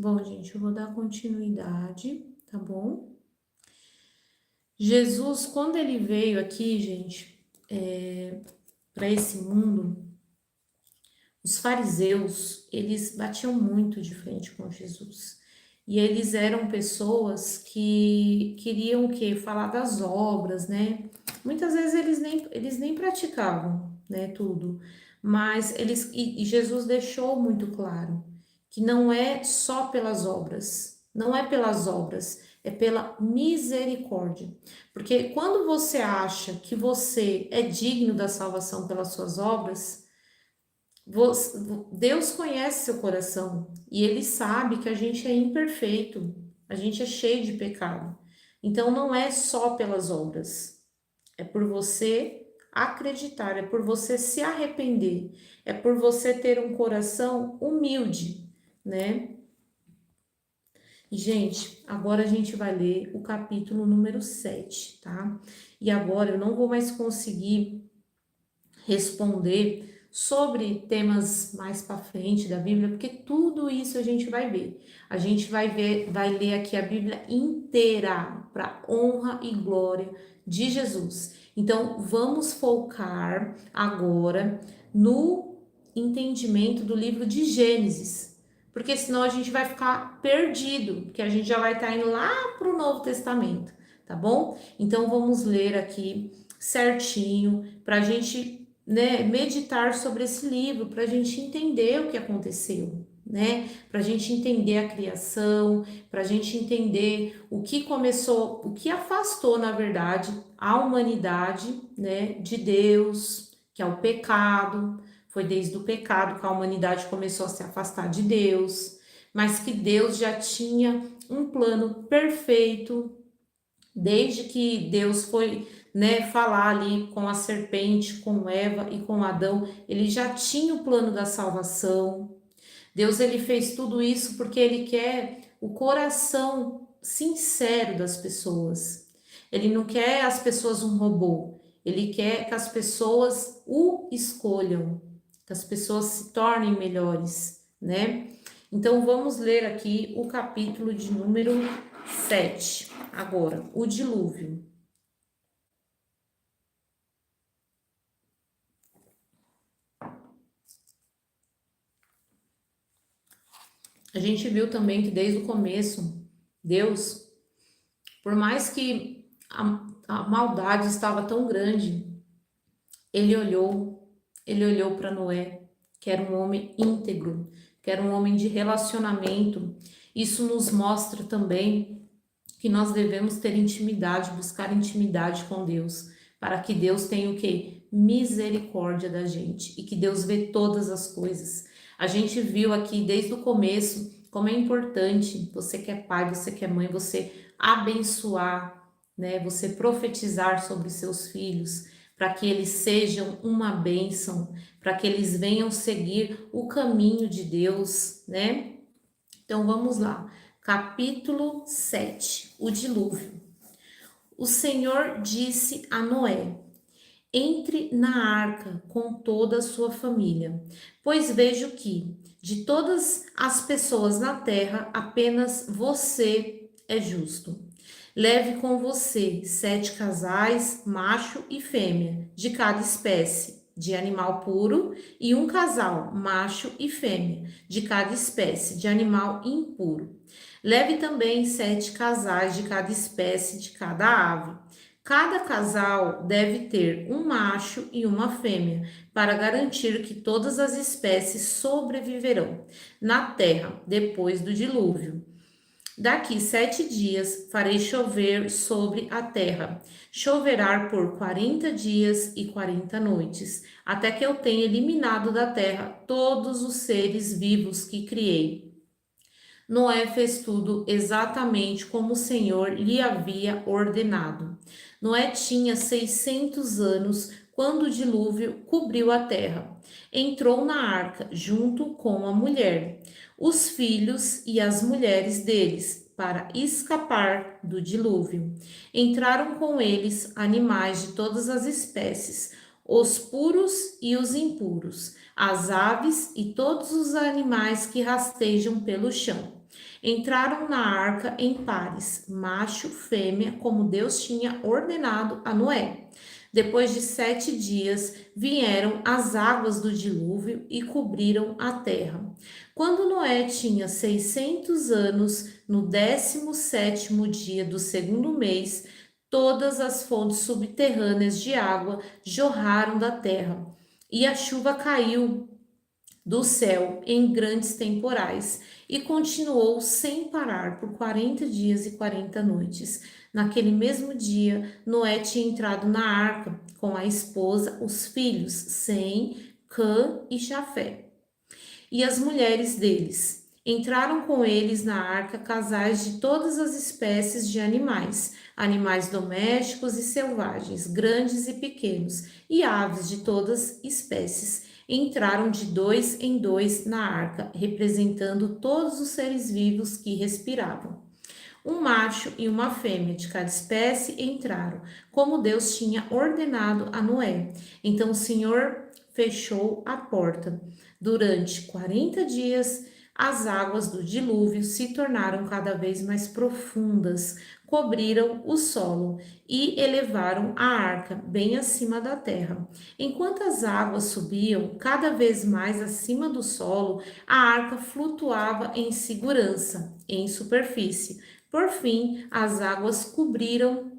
Bom, gente, eu vou dar continuidade, tá bom? Jesus, quando ele veio aqui, gente, para esse mundo, os fariseus, eles batiam muito de frente com Jesus. E eles eram pessoas que queriam o quê? Falar das obras, né? Muitas vezes eles nem praticavam, né, tudo. Mas e Jesus deixou muito claro que não é só pelas obras, não é pelas obras, é pela misericórdia. Porque quando você acha que você é digno da salvação pelas suas obras, Deus conhece seu coração e ele sabe que a gente é imperfeito, a gente é cheio de pecado. Então não é só pelas obras, é por você acreditar, é por você se arrepender, é por você ter um coração humilde, né? E, gente, agora a gente vai ler o capítulo número 7, tá? E agora eu não vou mais conseguir responder sobre temas mais para frente da Bíblia, porque tudo isso a gente vai ver. A gente vai ver, vai ler aqui a Bíblia inteira para honra e glória de Jesus. Então, vamos focar agora no entendimento do livro de Gênesis, porque senão a gente vai ficar perdido, porque a gente já vai estar indo lá para o Novo Testamento, tá bom? Então, vamos ler aqui certinho para a gente, né, meditar sobre esse livro, para a gente entender o que aconteceu, né? Para a gente entender a criação, para a gente entender o que começou, o que afastou, na verdade, a humanidade, né, de Deus, que é o pecado. Foi desde o pecado que a humanidade começou a se afastar de Deus, mas que Deus já tinha um plano perfeito desde que Deus foi, né, falar ali com a serpente, com Eva e com Adão, ele já tinha o plano da salvação. Deus ele fez tudo isso porque ele quer o coração sincero das pessoas. Ele não quer as pessoas um robô. Ele quer que as pessoas o escolham, que as pessoas se tornem melhores, né? Então vamos ler aqui o capítulo de número 7. Agora, o dilúvio. A gente viu também que desde o começo, Deus, por mais que a maldade estava tão grande, ele olhou, ele olhou para Noé, que era um homem íntegro, que era um homem de relacionamento. Isso nos mostra também que nós devemos ter intimidade, buscar intimidade com Deus, para que Deus tenha o quê? Misericórdia da gente e que Deus vê todas as coisas. A gente viu aqui desde o começo como é importante, você que é pai, você que é mãe, você abençoar, né? Você profetizar sobre seus filhos, para que eles sejam uma bênção, para que eles venham seguir o caminho de Deus, né? Então vamos lá. Capítulo 7, o dilúvio. O Senhor disse a Noé: Entre na arca com toda a sua família, pois vejo que, de todas as pessoas na terra, apenas você é justo. Leve com você 7 casais, macho e fêmea, de cada espécie de animal puro, e um casal, macho e fêmea, de cada espécie de animal impuro. Leve também 7 casais de cada espécie de cada ave. Cada casal deve ter um macho e uma fêmea, para garantir que todas as espécies sobreviverão na terra depois do dilúvio. Daqui 7 dias farei chover sobre a terra. Choverá por 40 dias e 40 noites, até que eu tenha eliminado da terra todos os seres vivos que criei. Noé fez tudo exatamente como o Senhor lhe havia ordenado. Noé tinha 600 anos quando o dilúvio cobriu a terra. Entrou na arca junto com a mulher, os filhos e as mulheres deles, para escapar do dilúvio. Entraram com eles animais de todas as espécies, os puros e os impuros, as aves e todos os animais que rastejam pelo chão. Entraram na arca em pares, macho, fêmea, como Deus tinha ordenado a Noé. Depois de 7 dias, vieram as águas do dilúvio e cobriram a terra. Quando Noé tinha 600 anos, no 17º dia do segundo mês, todas as fontes subterrâneas de água jorraram da terra, e a chuva caiu do céu em grandes temporais e continuou sem parar por 40 dias e 40 noites. Naquele mesmo dia, Noé tinha entrado na arca com a esposa, os filhos Sem, Cã e Jafé, e as mulheres deles. Entraram com eles na arca casais de todas as espécies de animais, animais domésticos e selvagens, grandes e pequenos, e aves de todas espécies. Entraram de 2 em 2 na arca, representando todos os seres vivos que respiravam. Um macho e uma fêmea de cada espécie entraram, como Deus tinha ordenado a Noé. Então o Senhor fechou a porta. Durante 40 dias, as águas do dilúvio se tornaram cada vez mais profundas, cobriram o solo e elevaram a arca bem acima da terra. Enquanto as águas subiam cada vez mais acima do solo, a arca flutuava em segurança, em superfície. Por fim, as águas cobriram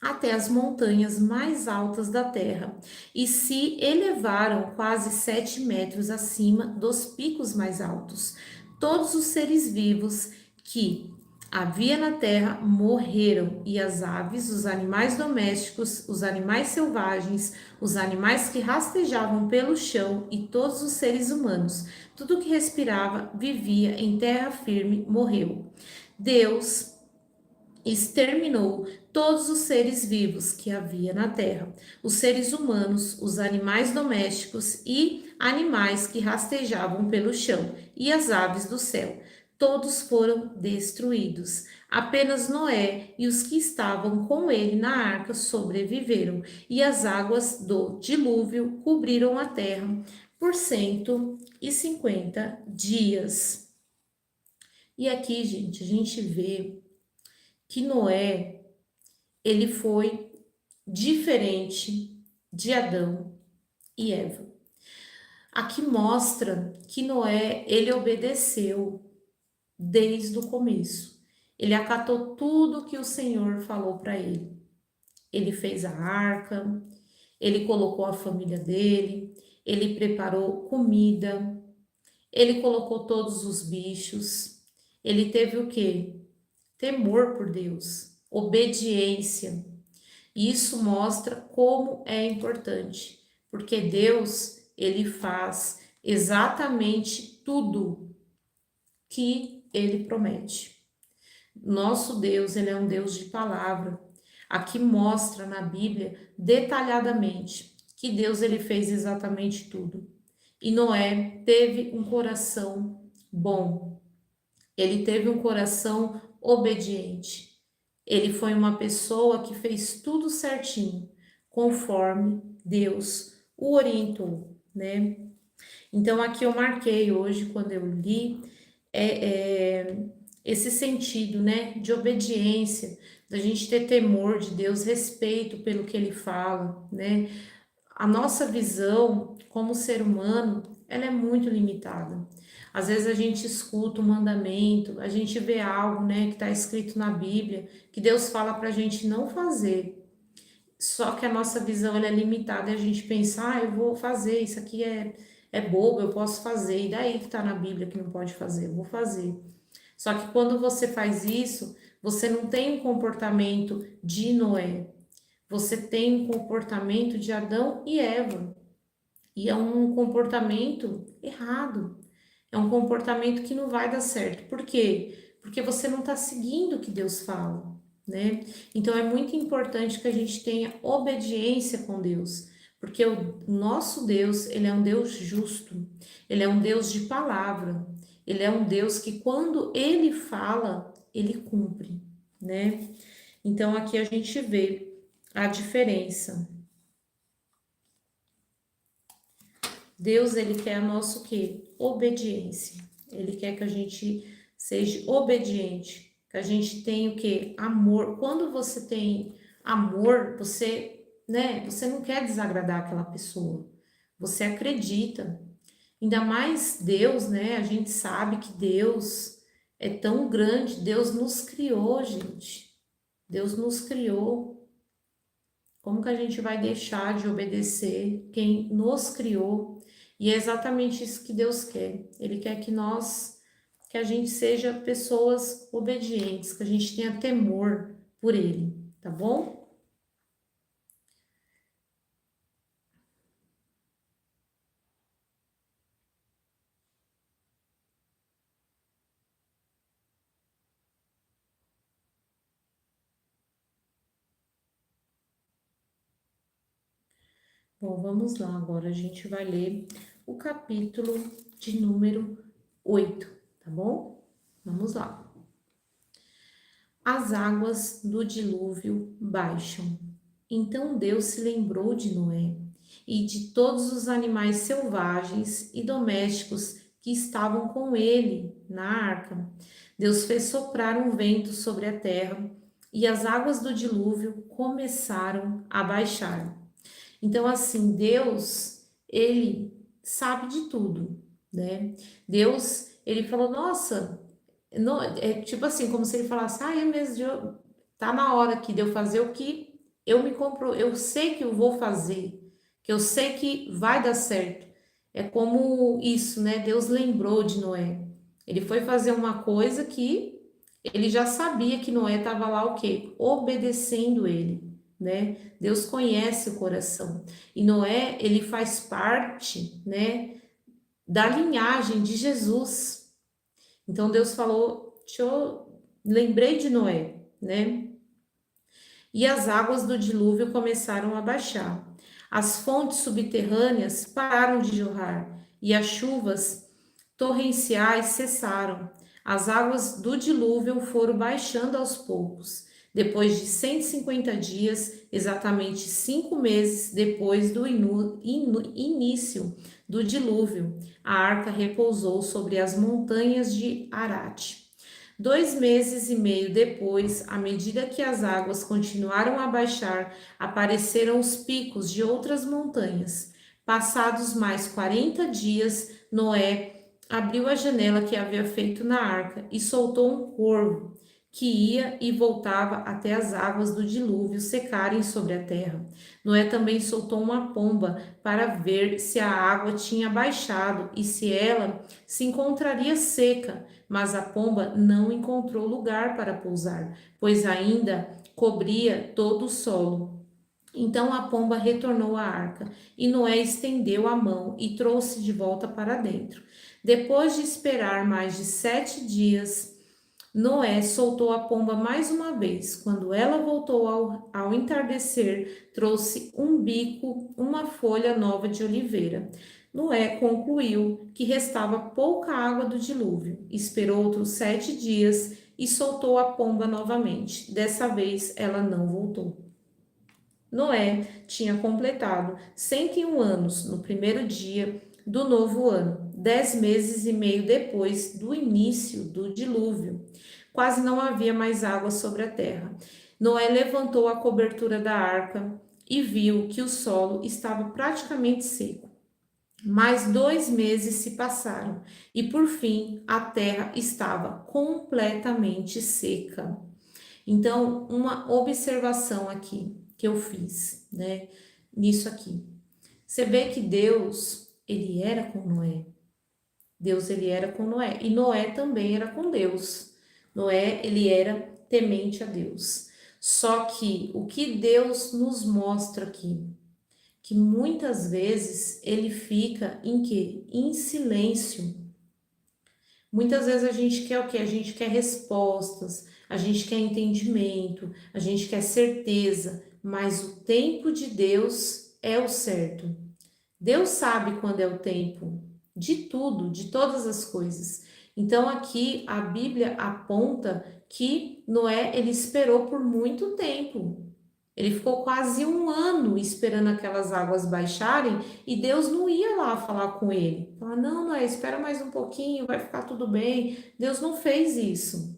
até as montanhas mais altas da terra e se elevaram quase 7 metros acima dos picos mais altos. Todos os seres vivos que havia na terra morreram, e as aves, os animais domésticos, os animais selvagens, os animais que rastejavam pelo chão e todos os seres humanos, tudo que respirava, vivia em terra firme, morreu. Deus exterminou todos os seres vivos que havia na terra, os seres humanos, os animais domésticos e animais que rastejavam pelo chão, e as aves do céu. Todos foram destruídos. Apenas Noé e os que estavam com ele na arca sobreviveram, e as águas do dilúvio cobriram a terra por 150 dias. E aqui, gente, a gente vê que Noé, ele foi diferente de Adão e Eva. Aqui mostra que Noé, ele obedeceu desde o começo. Ele acatou tudo que o Senhor falou para ele. Ele fez a arca, ele colocou a família dele, ele preparou comida, ele colocou todos os bichos. Ele teve o quê? Temor por Deus, obediência. Isso mostra como é importante, porque Deus, ele faz exatamente tudo que ele promete. Nosso Deus, ele é um Deus de palavra. Aqui mostra na Bíblia detalhadamente que Deus, ele fez exatamente tudo. E Noé teve um coração bom. Ele teve um coração obediente. Ele foi uma pessoa que fez tudo certinho, conforme Deus o orientou, né? Então, aqui eu marquei hoje, quando eu li, esse sentido, né, de obediência, da gente ter temor de Deus, respeito pelo que Ele fala, né? A nossa visão como ser humano, ela é muito limitada. Às vezes a gente escuta um mandamento, a gente vê algo, né, que está escrito na Bíblia, que Deus fala para a gente não fazer. Só que a nossa visão ela é limitada e a gente pensa, eu vou fazer, isso aqui é bobo, eu posso fazer. E daí que está na Bíblia que não pode fazer, eu vou fazer. Só que quando você faz isso, você não tem um comportamento de Noé, você tem um comportamento de Adão e Eva. E é um comportamento errado. É um comportamento que não vai dar certo. Por quê? Porque você não está seguindo o que Deus fala, né? Então é muito importante que a gente tenha obediência com Deus, porque o nosso Deus, ele é um Deus justo, ele é um Deus de palavra, ele é um Deus que quando ele fala, ele cumpre, né? Então aqui a gente vê a diferença. Deus, ele quer a nossa o quê? Obediência. Ele quer que a gente seja obediente, que a gente tenha o quê? Amor. Quando você tem amor, você, né, você não quer desagradar aquela pessoa. Você acredita. Ainda mais Deus, né? A gente sabe que Deus é tão grande, Deus nos criou, gente. Deus nos criou. Como que a gente vai deixar de obedecer quem nos criou? E é exatamente isso que Deus quer. Ele quer que a gente seja pessoas obedientes, que a gente tenha temor por Ele, tá bom? Bom, vamos lá agora. A gente vai ler o capítulo de número 8, tá bom? Vamos lá. As águas do dilúvio baixam. Então Deus se lembrou de Noé e de todos os animais selvagens e domésticos que estavam com ele na arca. Deus fez soprar um vento sobre a terra e as águas do dilúvio começaram a baixar. Então, assim, Deus, ele sabe de tudo, né? Deus, ele falou, nossa, não, é tipo assim, como se ele falasse, é mesmo, tá na hora aqui de eu fazer o que eu sei que eu vou fazer, que eu sei que vai dar certo. É como isso, né? Deus lembrou de Noé. Ele foi fazer uma coisa que ele já sabia que Noé estava lá o quê? Obedecendo ele, né? Deus conhece o coração. E Noé, ele faz parte, né, da linhagem de Jesus. Então Deus falou, lembrei de Noé, né? E as águas do dilúvio começaram a baixar. As fontes subterrâneas pararam de jorrar e as chuvas torrenciais cessaram. As águas do dilúvio foram baixando aos poucos. Depois de 150 dias, exatamente 5 meses depois do início do dilúvio, a arca repousou sobre as montanhas de Arate. 2 meses e meio depois, à medida que as águas continuaram a baixar, apareceram os picos de outras montanhas. Passados mais 40 dias, Noé abriu a janela que havia feito na arca e soltou um corvo que ia e voltava até as águas do dilúvio secarem sobre a terra. Noé também soltou uma pomba para ver se a água tinha baixado e se ela se encontraria seca, mas a pomba não encontrou lugar para pousar, pois ainda cobria todo o solo. Então a pomba retornou à arca, e Noé estendeu a mão e trouxe de volta para dentro. Depois de esperar mais de 7 dias, Noé soltou a pomba mais uma vez. Quando ela voltou ao entardecer, trouxe um bico, uma folha nova de oliveira. Noé concluiu que restava pouca água do dilúvio. Esperou outros 7 dias e soltou a pomba novamente. Dessa vez ela não voltou. Noé tinha completado 101 anos no primeiro dia do novo ano, 10 meses e meio depois do início do dilúvio. Quase não havia mais água sobre a terra. Noé levantou a cobertura da arca e viu que o solo estava praticamente seco. Mais 2 meses se passaram e, por fim, a terra estava completamente seca. Então, uma observação aqui que eu fiz, né, nisso aqui. Você vê que Deus, ele era com Noé. Deus, ele era com Noé. E Noé também era com Deus. Noé, ele era temente a Deus. Só que o que Deus nos mostra aqui, que muitas vezes ele fica em quê? Em silêncio. Muitas vezes a gente quer o quê? A gente quer respostas, a gente quer entendimento, a gente quer certeza, mas o tempo de Deus é o certo. Deus sabe quando é o tempo de tudo, de todas as coisas. Então aqui a Bíblia aponta que Noé, ele esperou por muito tempo. Ele ficou quase um ano esperando aquelas águas baixarem e Deus não ia lá falar com ele. Falar, não, Noé, espera mais um pouquinho, vai ficar tudo bem. Deus não fez isso.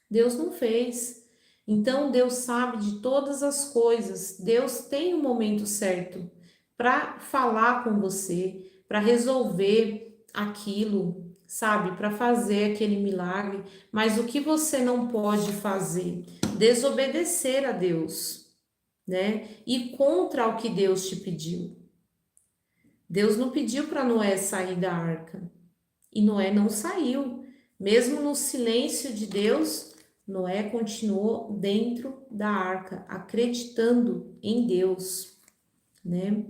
Deus não fez. Então Deus sabe de todas as coisas. Deus tem o momento certo para falar com você, para resolver aquilo, sabe? Para fazer aquele milagre. Mas o que você não pode fazer? Desobedecer a Deus, né? Ir contra o que Deus te pediu. Deus não pediu para Noé sair da arca. E Noé não saiu. Mesmo no silêncio de Deus, Noé continuou dentro da arca, acreditando em Deus, né?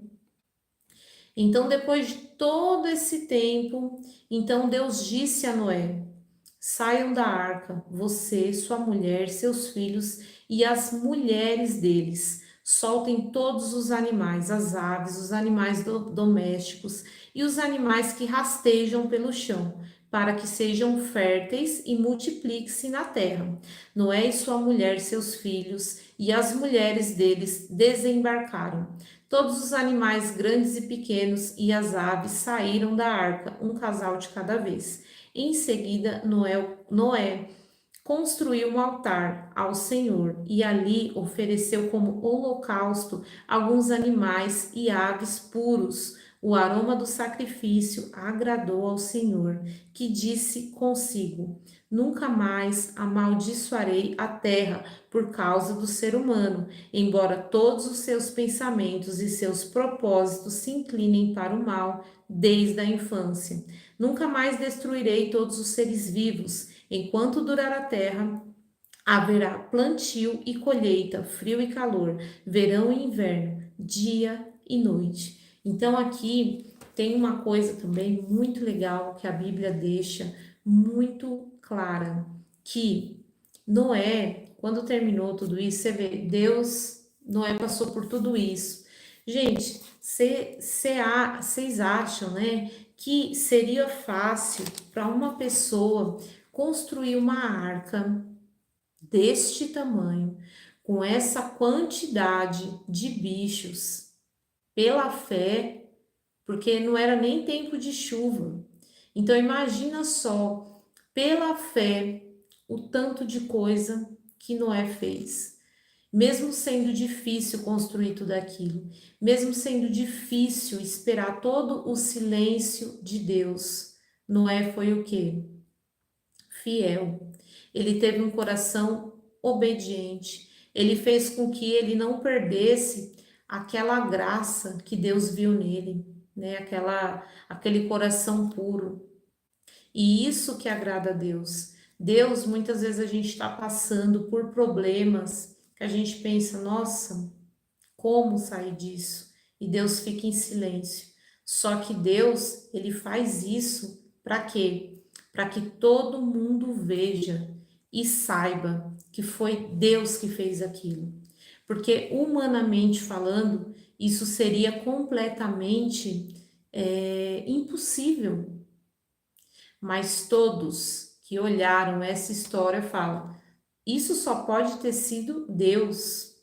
Então, depois de todo esse tempo, então Deus disse a Noé: saiam da arca, você, sua mulher, seus filhos e as mulheres deles. Soltem todos os animais, as aves, os animais domésticos e os animais que rastejam pelo chão, para que sejam férteis e multipliquem-se na terra. Noé e sua mulher, seus filhos e as mulheres deles desembarcaram. Todos os animais grandes e pequenos e as aves saíram da arca, um casal de cada vez. Em seguida, Noé construiu um altar ao Senhor e ali ofereceu como holocausto alguns animais e aves puros. O aroma do sacrifício agradou ao Senhor, que disse consigo: nunca mais amaldiçoarei a terra por causa do ser humano, embora todos os seus pensamentos e seus propósitos se inclinem para o mal desde a infância. Nunca mais destruirei todos os seres vivos. Enquanto durar a terra, haverá plantio e colheita, frio e calor, verão e inverno, dia e noite. Então aqui tem uma coisa também muito legal que a Bíblia deixa muito clara, que Noé, quando terminou tudo isso, você vê, Deus, Noé passou por tudo isso. Gente, vocês acham, né, que seria fácil para uma pessoa construir uma arca deste tamanho, com essa quantidade de bichos, pela fé, porque não era nem tempo de chuva. Então imagina só, pela fé, o tanto de coisa que Noé fez. Mesmo sendo difícil construir tudo aquilo, mesmo sendo difícil esperar todo o silêncio de Deus, Noé foi o quê? Fiel. Ele teve um coração obediente. Ele fez com que ele não perdesse aquela graça que Deus viu nele, né? Aquele coração puro. E isso que agrada a Deus. Deus, muitas vezes a gente está passando por problemas que a gente pensa, nossa, como sair disso? E Deus fica em silêncio. Só que Deus, ele faz isso para quê? Para que todo mundo veja e saiba que foi Deus que fez aquilo. Porque humanamente falando, isso seria completamente impossível. Mas todos que olharam essa história falam: isso só pode ter sido Deus.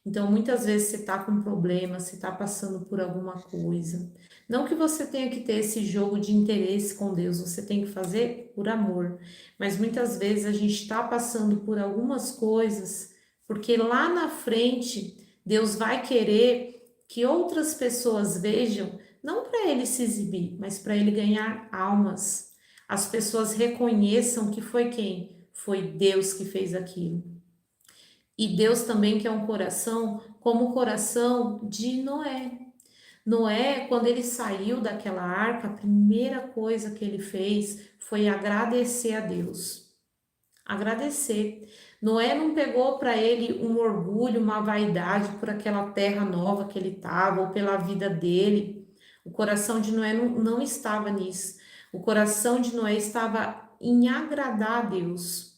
Então, muitas vezes você está com problema, você está passando por alguma coisa. Não que você tenha que ter esse jogo de interesse com Deus, você tem que fazer por amor. Mas muitas vezes a gente está passando por algumas coisas, porque lá na frente Deus vai querer que outras pessoas vejam, não para ele se exibir, mas para ele ganhar almas. As pessoas reconheçam que foi quem? Foi Deus que fez aquilo. E Deus também quer um coração como o coração de Noé. Noé, quando ele saiu daquela arca, a primeira coisa que ele fez foi agradecer a Deus. Agradecer. Noé não pegou para ele um orgulho, uma vaidade por aquela terra nova que ele estava, ou pela vida dele. O coração de Noé não estava nisso. O coração de Noé estava em agradar a Deus.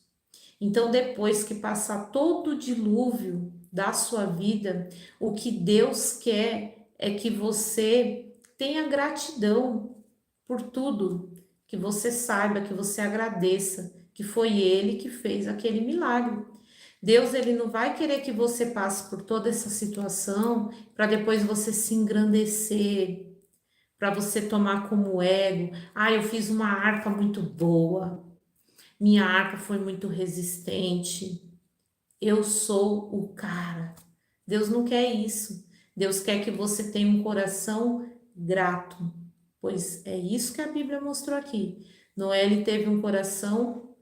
Então, depois que passar todo o dilúvio da sua vida, o que Deus quer é que você tenha gratidão por tudo, que você saiba, que você agradeça, que foi Ele que fez aquele milagre. Deus, ele não vai querer que você passe por toda essa situação para depois você se engrandecer, para você tomar como ego. Ah, eu fiz uma arca muito boa, minha arca foi muito resistente, eu sou o cara. Deus não quer isso. Deus quer que você tenha um coração grato, pois é isso que a Bíblia mostrou aqui. Noé ele teve um coração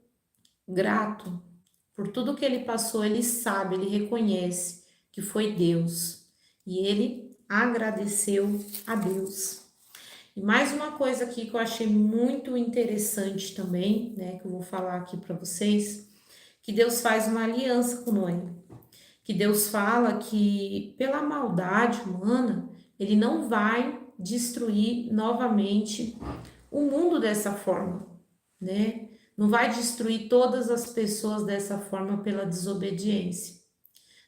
grato por tudo que ele passou, ele sabe, ele reconhece que foi Deus e ele agradeceu a Deus. E mais uma coisa aqui que eu achei muito interessante também, né, que eu vou falar aqui para vocês, que Deus faz uma aliança com Noé. Que Deus fala que pela maldade humana, ele não vai destruir novamente o mundo dessa forma, né? Não vai destruir todas as pessoas dessa forma pela desobediência.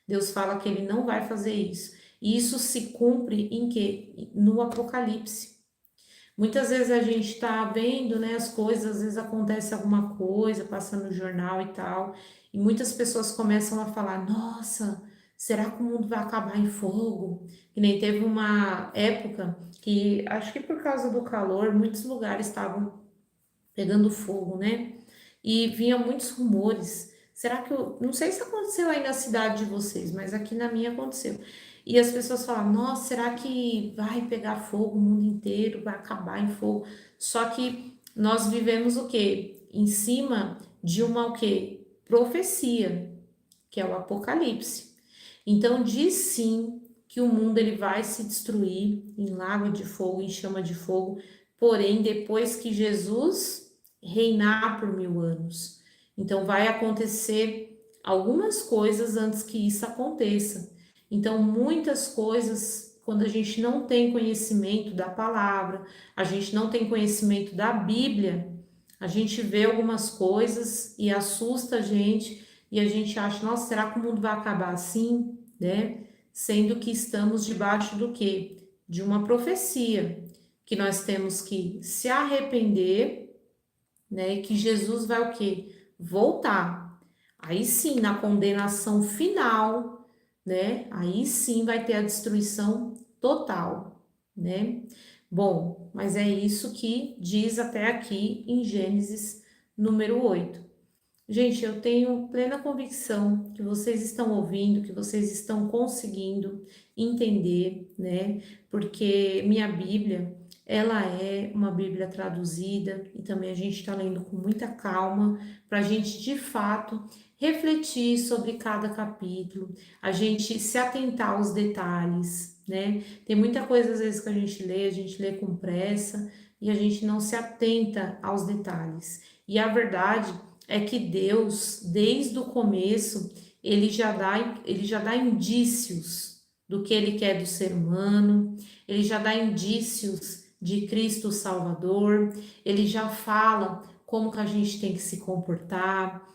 Deus fala que ele não vai fazer isso. E isso se cumpre em quê? No Apocalipse. Muitas vezes a gente está vendo, né, as coisas, às vezes acontece alguma coisa, passa no jornal e tal, e muitas pessoas começam a falar: nossa, será que o mundo vai acabar em fogo? Que nem teve uma época que, acho que por causa do calor, muitos lugares estavam pegando fogo, né? E vinha muitos rumores. Será que eu. Não sei se aconteceu aí na cidade de vocês, mas aqui na minha aconteceu. E as pessoas falam: nossa, será que vai pegar fogo o mundo inteiro, vai acabar em fogo? Só que nós vivemos o quê? Em cima de uma o quê? Profecia, que é o Apocalipse. Então diz sim que o mundo ele vai se destruir em lago de fogo, em chama de fogo, porém depois que Jesus reinar por 1000 anos. Então vai acontecer algumas coisas antes que isso aconteça. Então muitas coisas, quando a gente não tem conhecimento da palavra, a gente não tem conhecimento da Bíblia, a gente vê algumas coisas e assusta a gente e a gente acha, nossa, será que o mundo vai acabar assim, né? Sendo que estamos debaixo do quê? De uma profecia, que nós temos que se arrepender, né? E que Jesus vai o quê? Voltar. Aí sim, na condenação final, né? Aí sim vai ter a destruição total, né? Bom, mas é isso que diz até aqui em Gênesis número 8. Gente, eu tenho plena convicção que vocês estão ouvindo, que vocês estão conseguindo entender, né? Porque minha Bíblia, ela é uma Bíblia traduzida e também a gente está lendo com muita calma para a gente de fato refletir sobre cada capítulo, a gente se atentar aos detalhes, né? Tem muita coisa às vezes que a gente lê com pressa e a gente não se atenta aos detalhes. E a verdade é que Deus, desde o começo, ele já dá indícios do que ele quer do ser humano, ele já dá indícios de Cristo Salvador, ele já fala como que a gente tem que se comportar,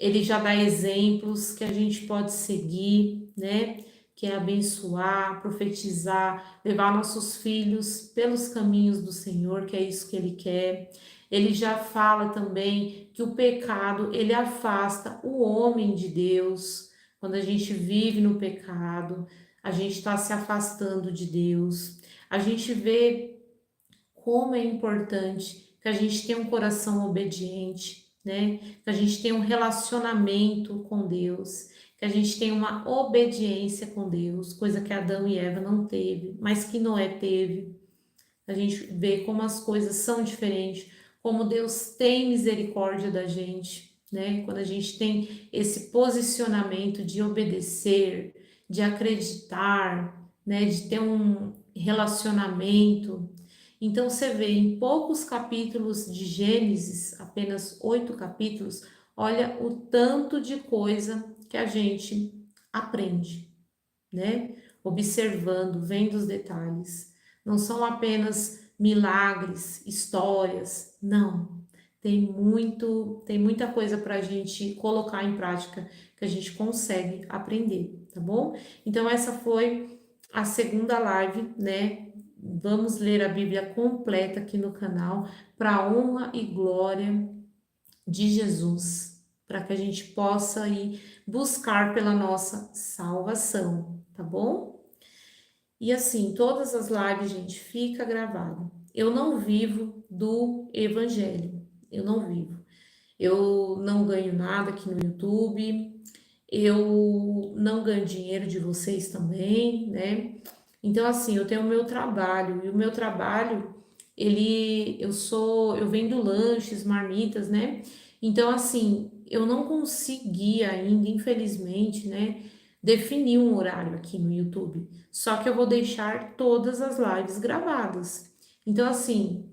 ele já dá exemplos que a gente pode seguir, né? Que é abençoar, profetizar, levar nossos filhos pelos caminhos do Senhor, que é isso que ele quer. Ele já fala também que o pecado, ele afasta o homem de Deus. quando a gente vive no pecado, a gente está se afastando de Deus, a gente vê como é importante que a gente tenha um coração obediente, né? Que a gente tenha um relacionamento com Deus, que a gente tenha uma obediência com Deus, coisa que Adão e Eva não teve, mas que Noé teve. A gente vê como as coisas são diferentes, como Deus tem misericórdia da gente, né? Quando a gente tem esse posicionamento de obedecer, de acreditar, né? De ter um relacionamento. Então você vê em poucos capítulos de Gênesis, apenas 8 capítulos, olha o tanto de coisa que a gente aprende, né? Observando, vendo os detalhes. Não são apenas milagres, histórias, não. Tem muita coisa para a gente colocar em prática que a gente consegue aprender, tá bom? Então, essa foi a segunda live, né? Vamos ler a Bíblia completa aqui no canal, para a honra e glória de Jesus, para que a gente possa ir buscar pela nossa salvação, tá bom? E assim, todas as lives, gente, fica gravado. Eu não vivo do evangelho, eu não vivo. Eu não ganho nada aqui no YouTube, eu não ganho dinheiro de vocês também, né? Então, assim, eu tenho o meu trabalho, e o meu trabalho, eu vendo lanches, marmitas, né? Então, assim, eu não consegui ainda, infelizmente, né, definir um horário aqui no YouTube. Só que eu vou deixar todas as lives gravadas. Então, assim,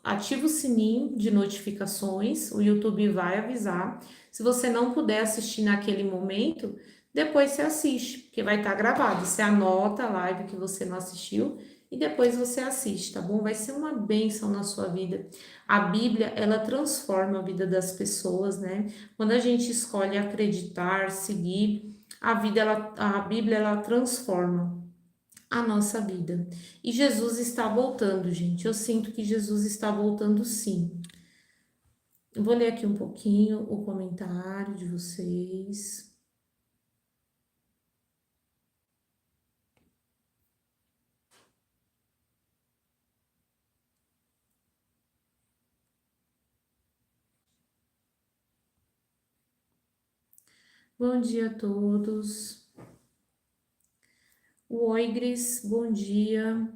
ativa o sininho de notificações, o YouTube vai avisar. Se você não puder assistir naquele momento, depois você assiste, porque vai estar gravado. Você anota a live que você não assistiu e depois você assiste, tá bom? Vai ser uma bênção na sua vida. A Bíblia, ela transforma a vida das pessoas, né? Quando a gente escolhe acreditar, seguir, a Bíblia, ela transforma a nossa vida. E Jesus está voltando, gente. Eu sinto que Jesus está voltando sim. Eu vou ler aqui um pouquinho o comentário de vocês. Bom dia a todos. O Oigres, bom dia.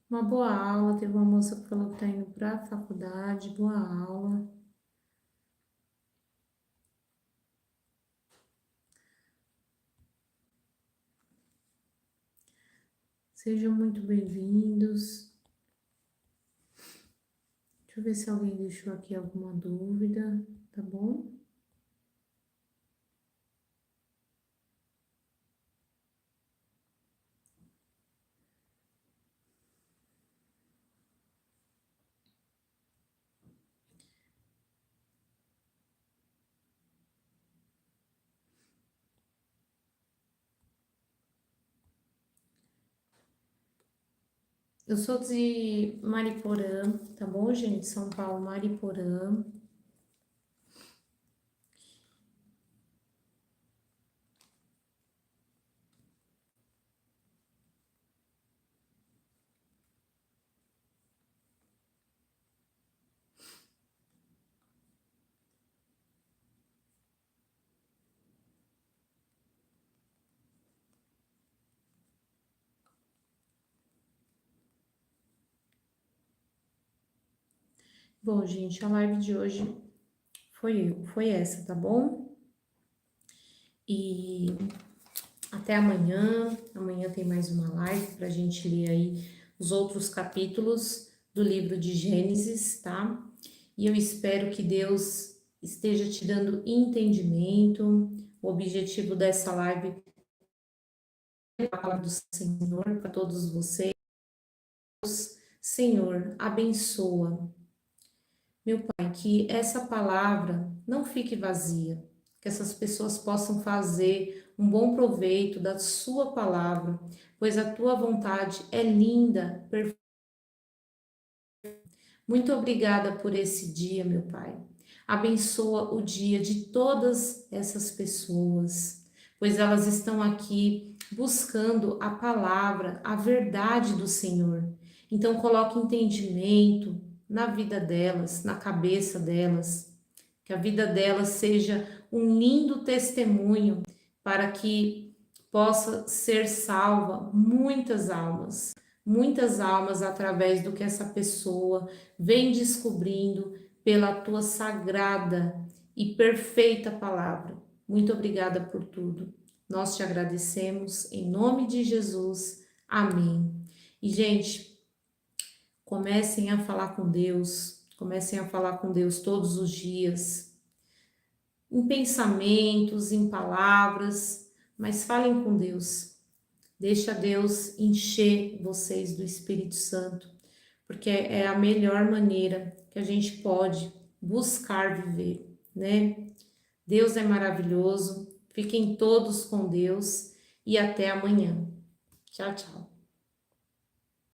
Uma boa aula. Teve uma moça que falou que está indo para a faculdade. Boa aula. Sejam muito bem-vindos. Deixa eu ver se alguém deixou aqui alguma dúvida, tá bom? Eu sou de Mariporã, tá bom, gente? São Paulo, Mariporã. Bom, gente, a live de hoje foi essa, tá bom? E até amanhã. Amanhã tem mais uma live para a gente ler aí os outros capítulos do livro de Gênesis, tá? E eu espero que Deus esteja te dando entendimento. O objetivo dessa live é a palavra do Senhor para todos vocês. Senhor, abençoa. Meu Pai, que essa palavra não fique vazia, que essas pessoas possam fazer um bom proveito da sua palavra, pois a tua vontade é linda, perfeita. Muito obrigada por esse dia, meu Pai. Abençoa o dia de todas essas pessoas, pois elas estão aqui buscando a palavra, a verdade do Senhor. Então, coloque entendimento na vida delas, na cabeça delas, que a vida delas seja um lindo testemunho para que possa ser salva muitas almas através do que essa pessoa vem descobrindo pela tua sagrada e perfeita palavra. Muito obrigada por tudo. Nós te agradecemos em nome de Jesus. Amém. E, gente, comecem a falar com Deus, comecem a falar com Deus todos os dias, em pensamentos, em palavras, mas falem com Deus. Deixa Deus encher vocês do Espírito Santo, porque é a melhor maneira que a gente pode buscar viver, né? Deus é maravilhoso. Fiquem todos com Deus e até amanhã. Tchau, tchau.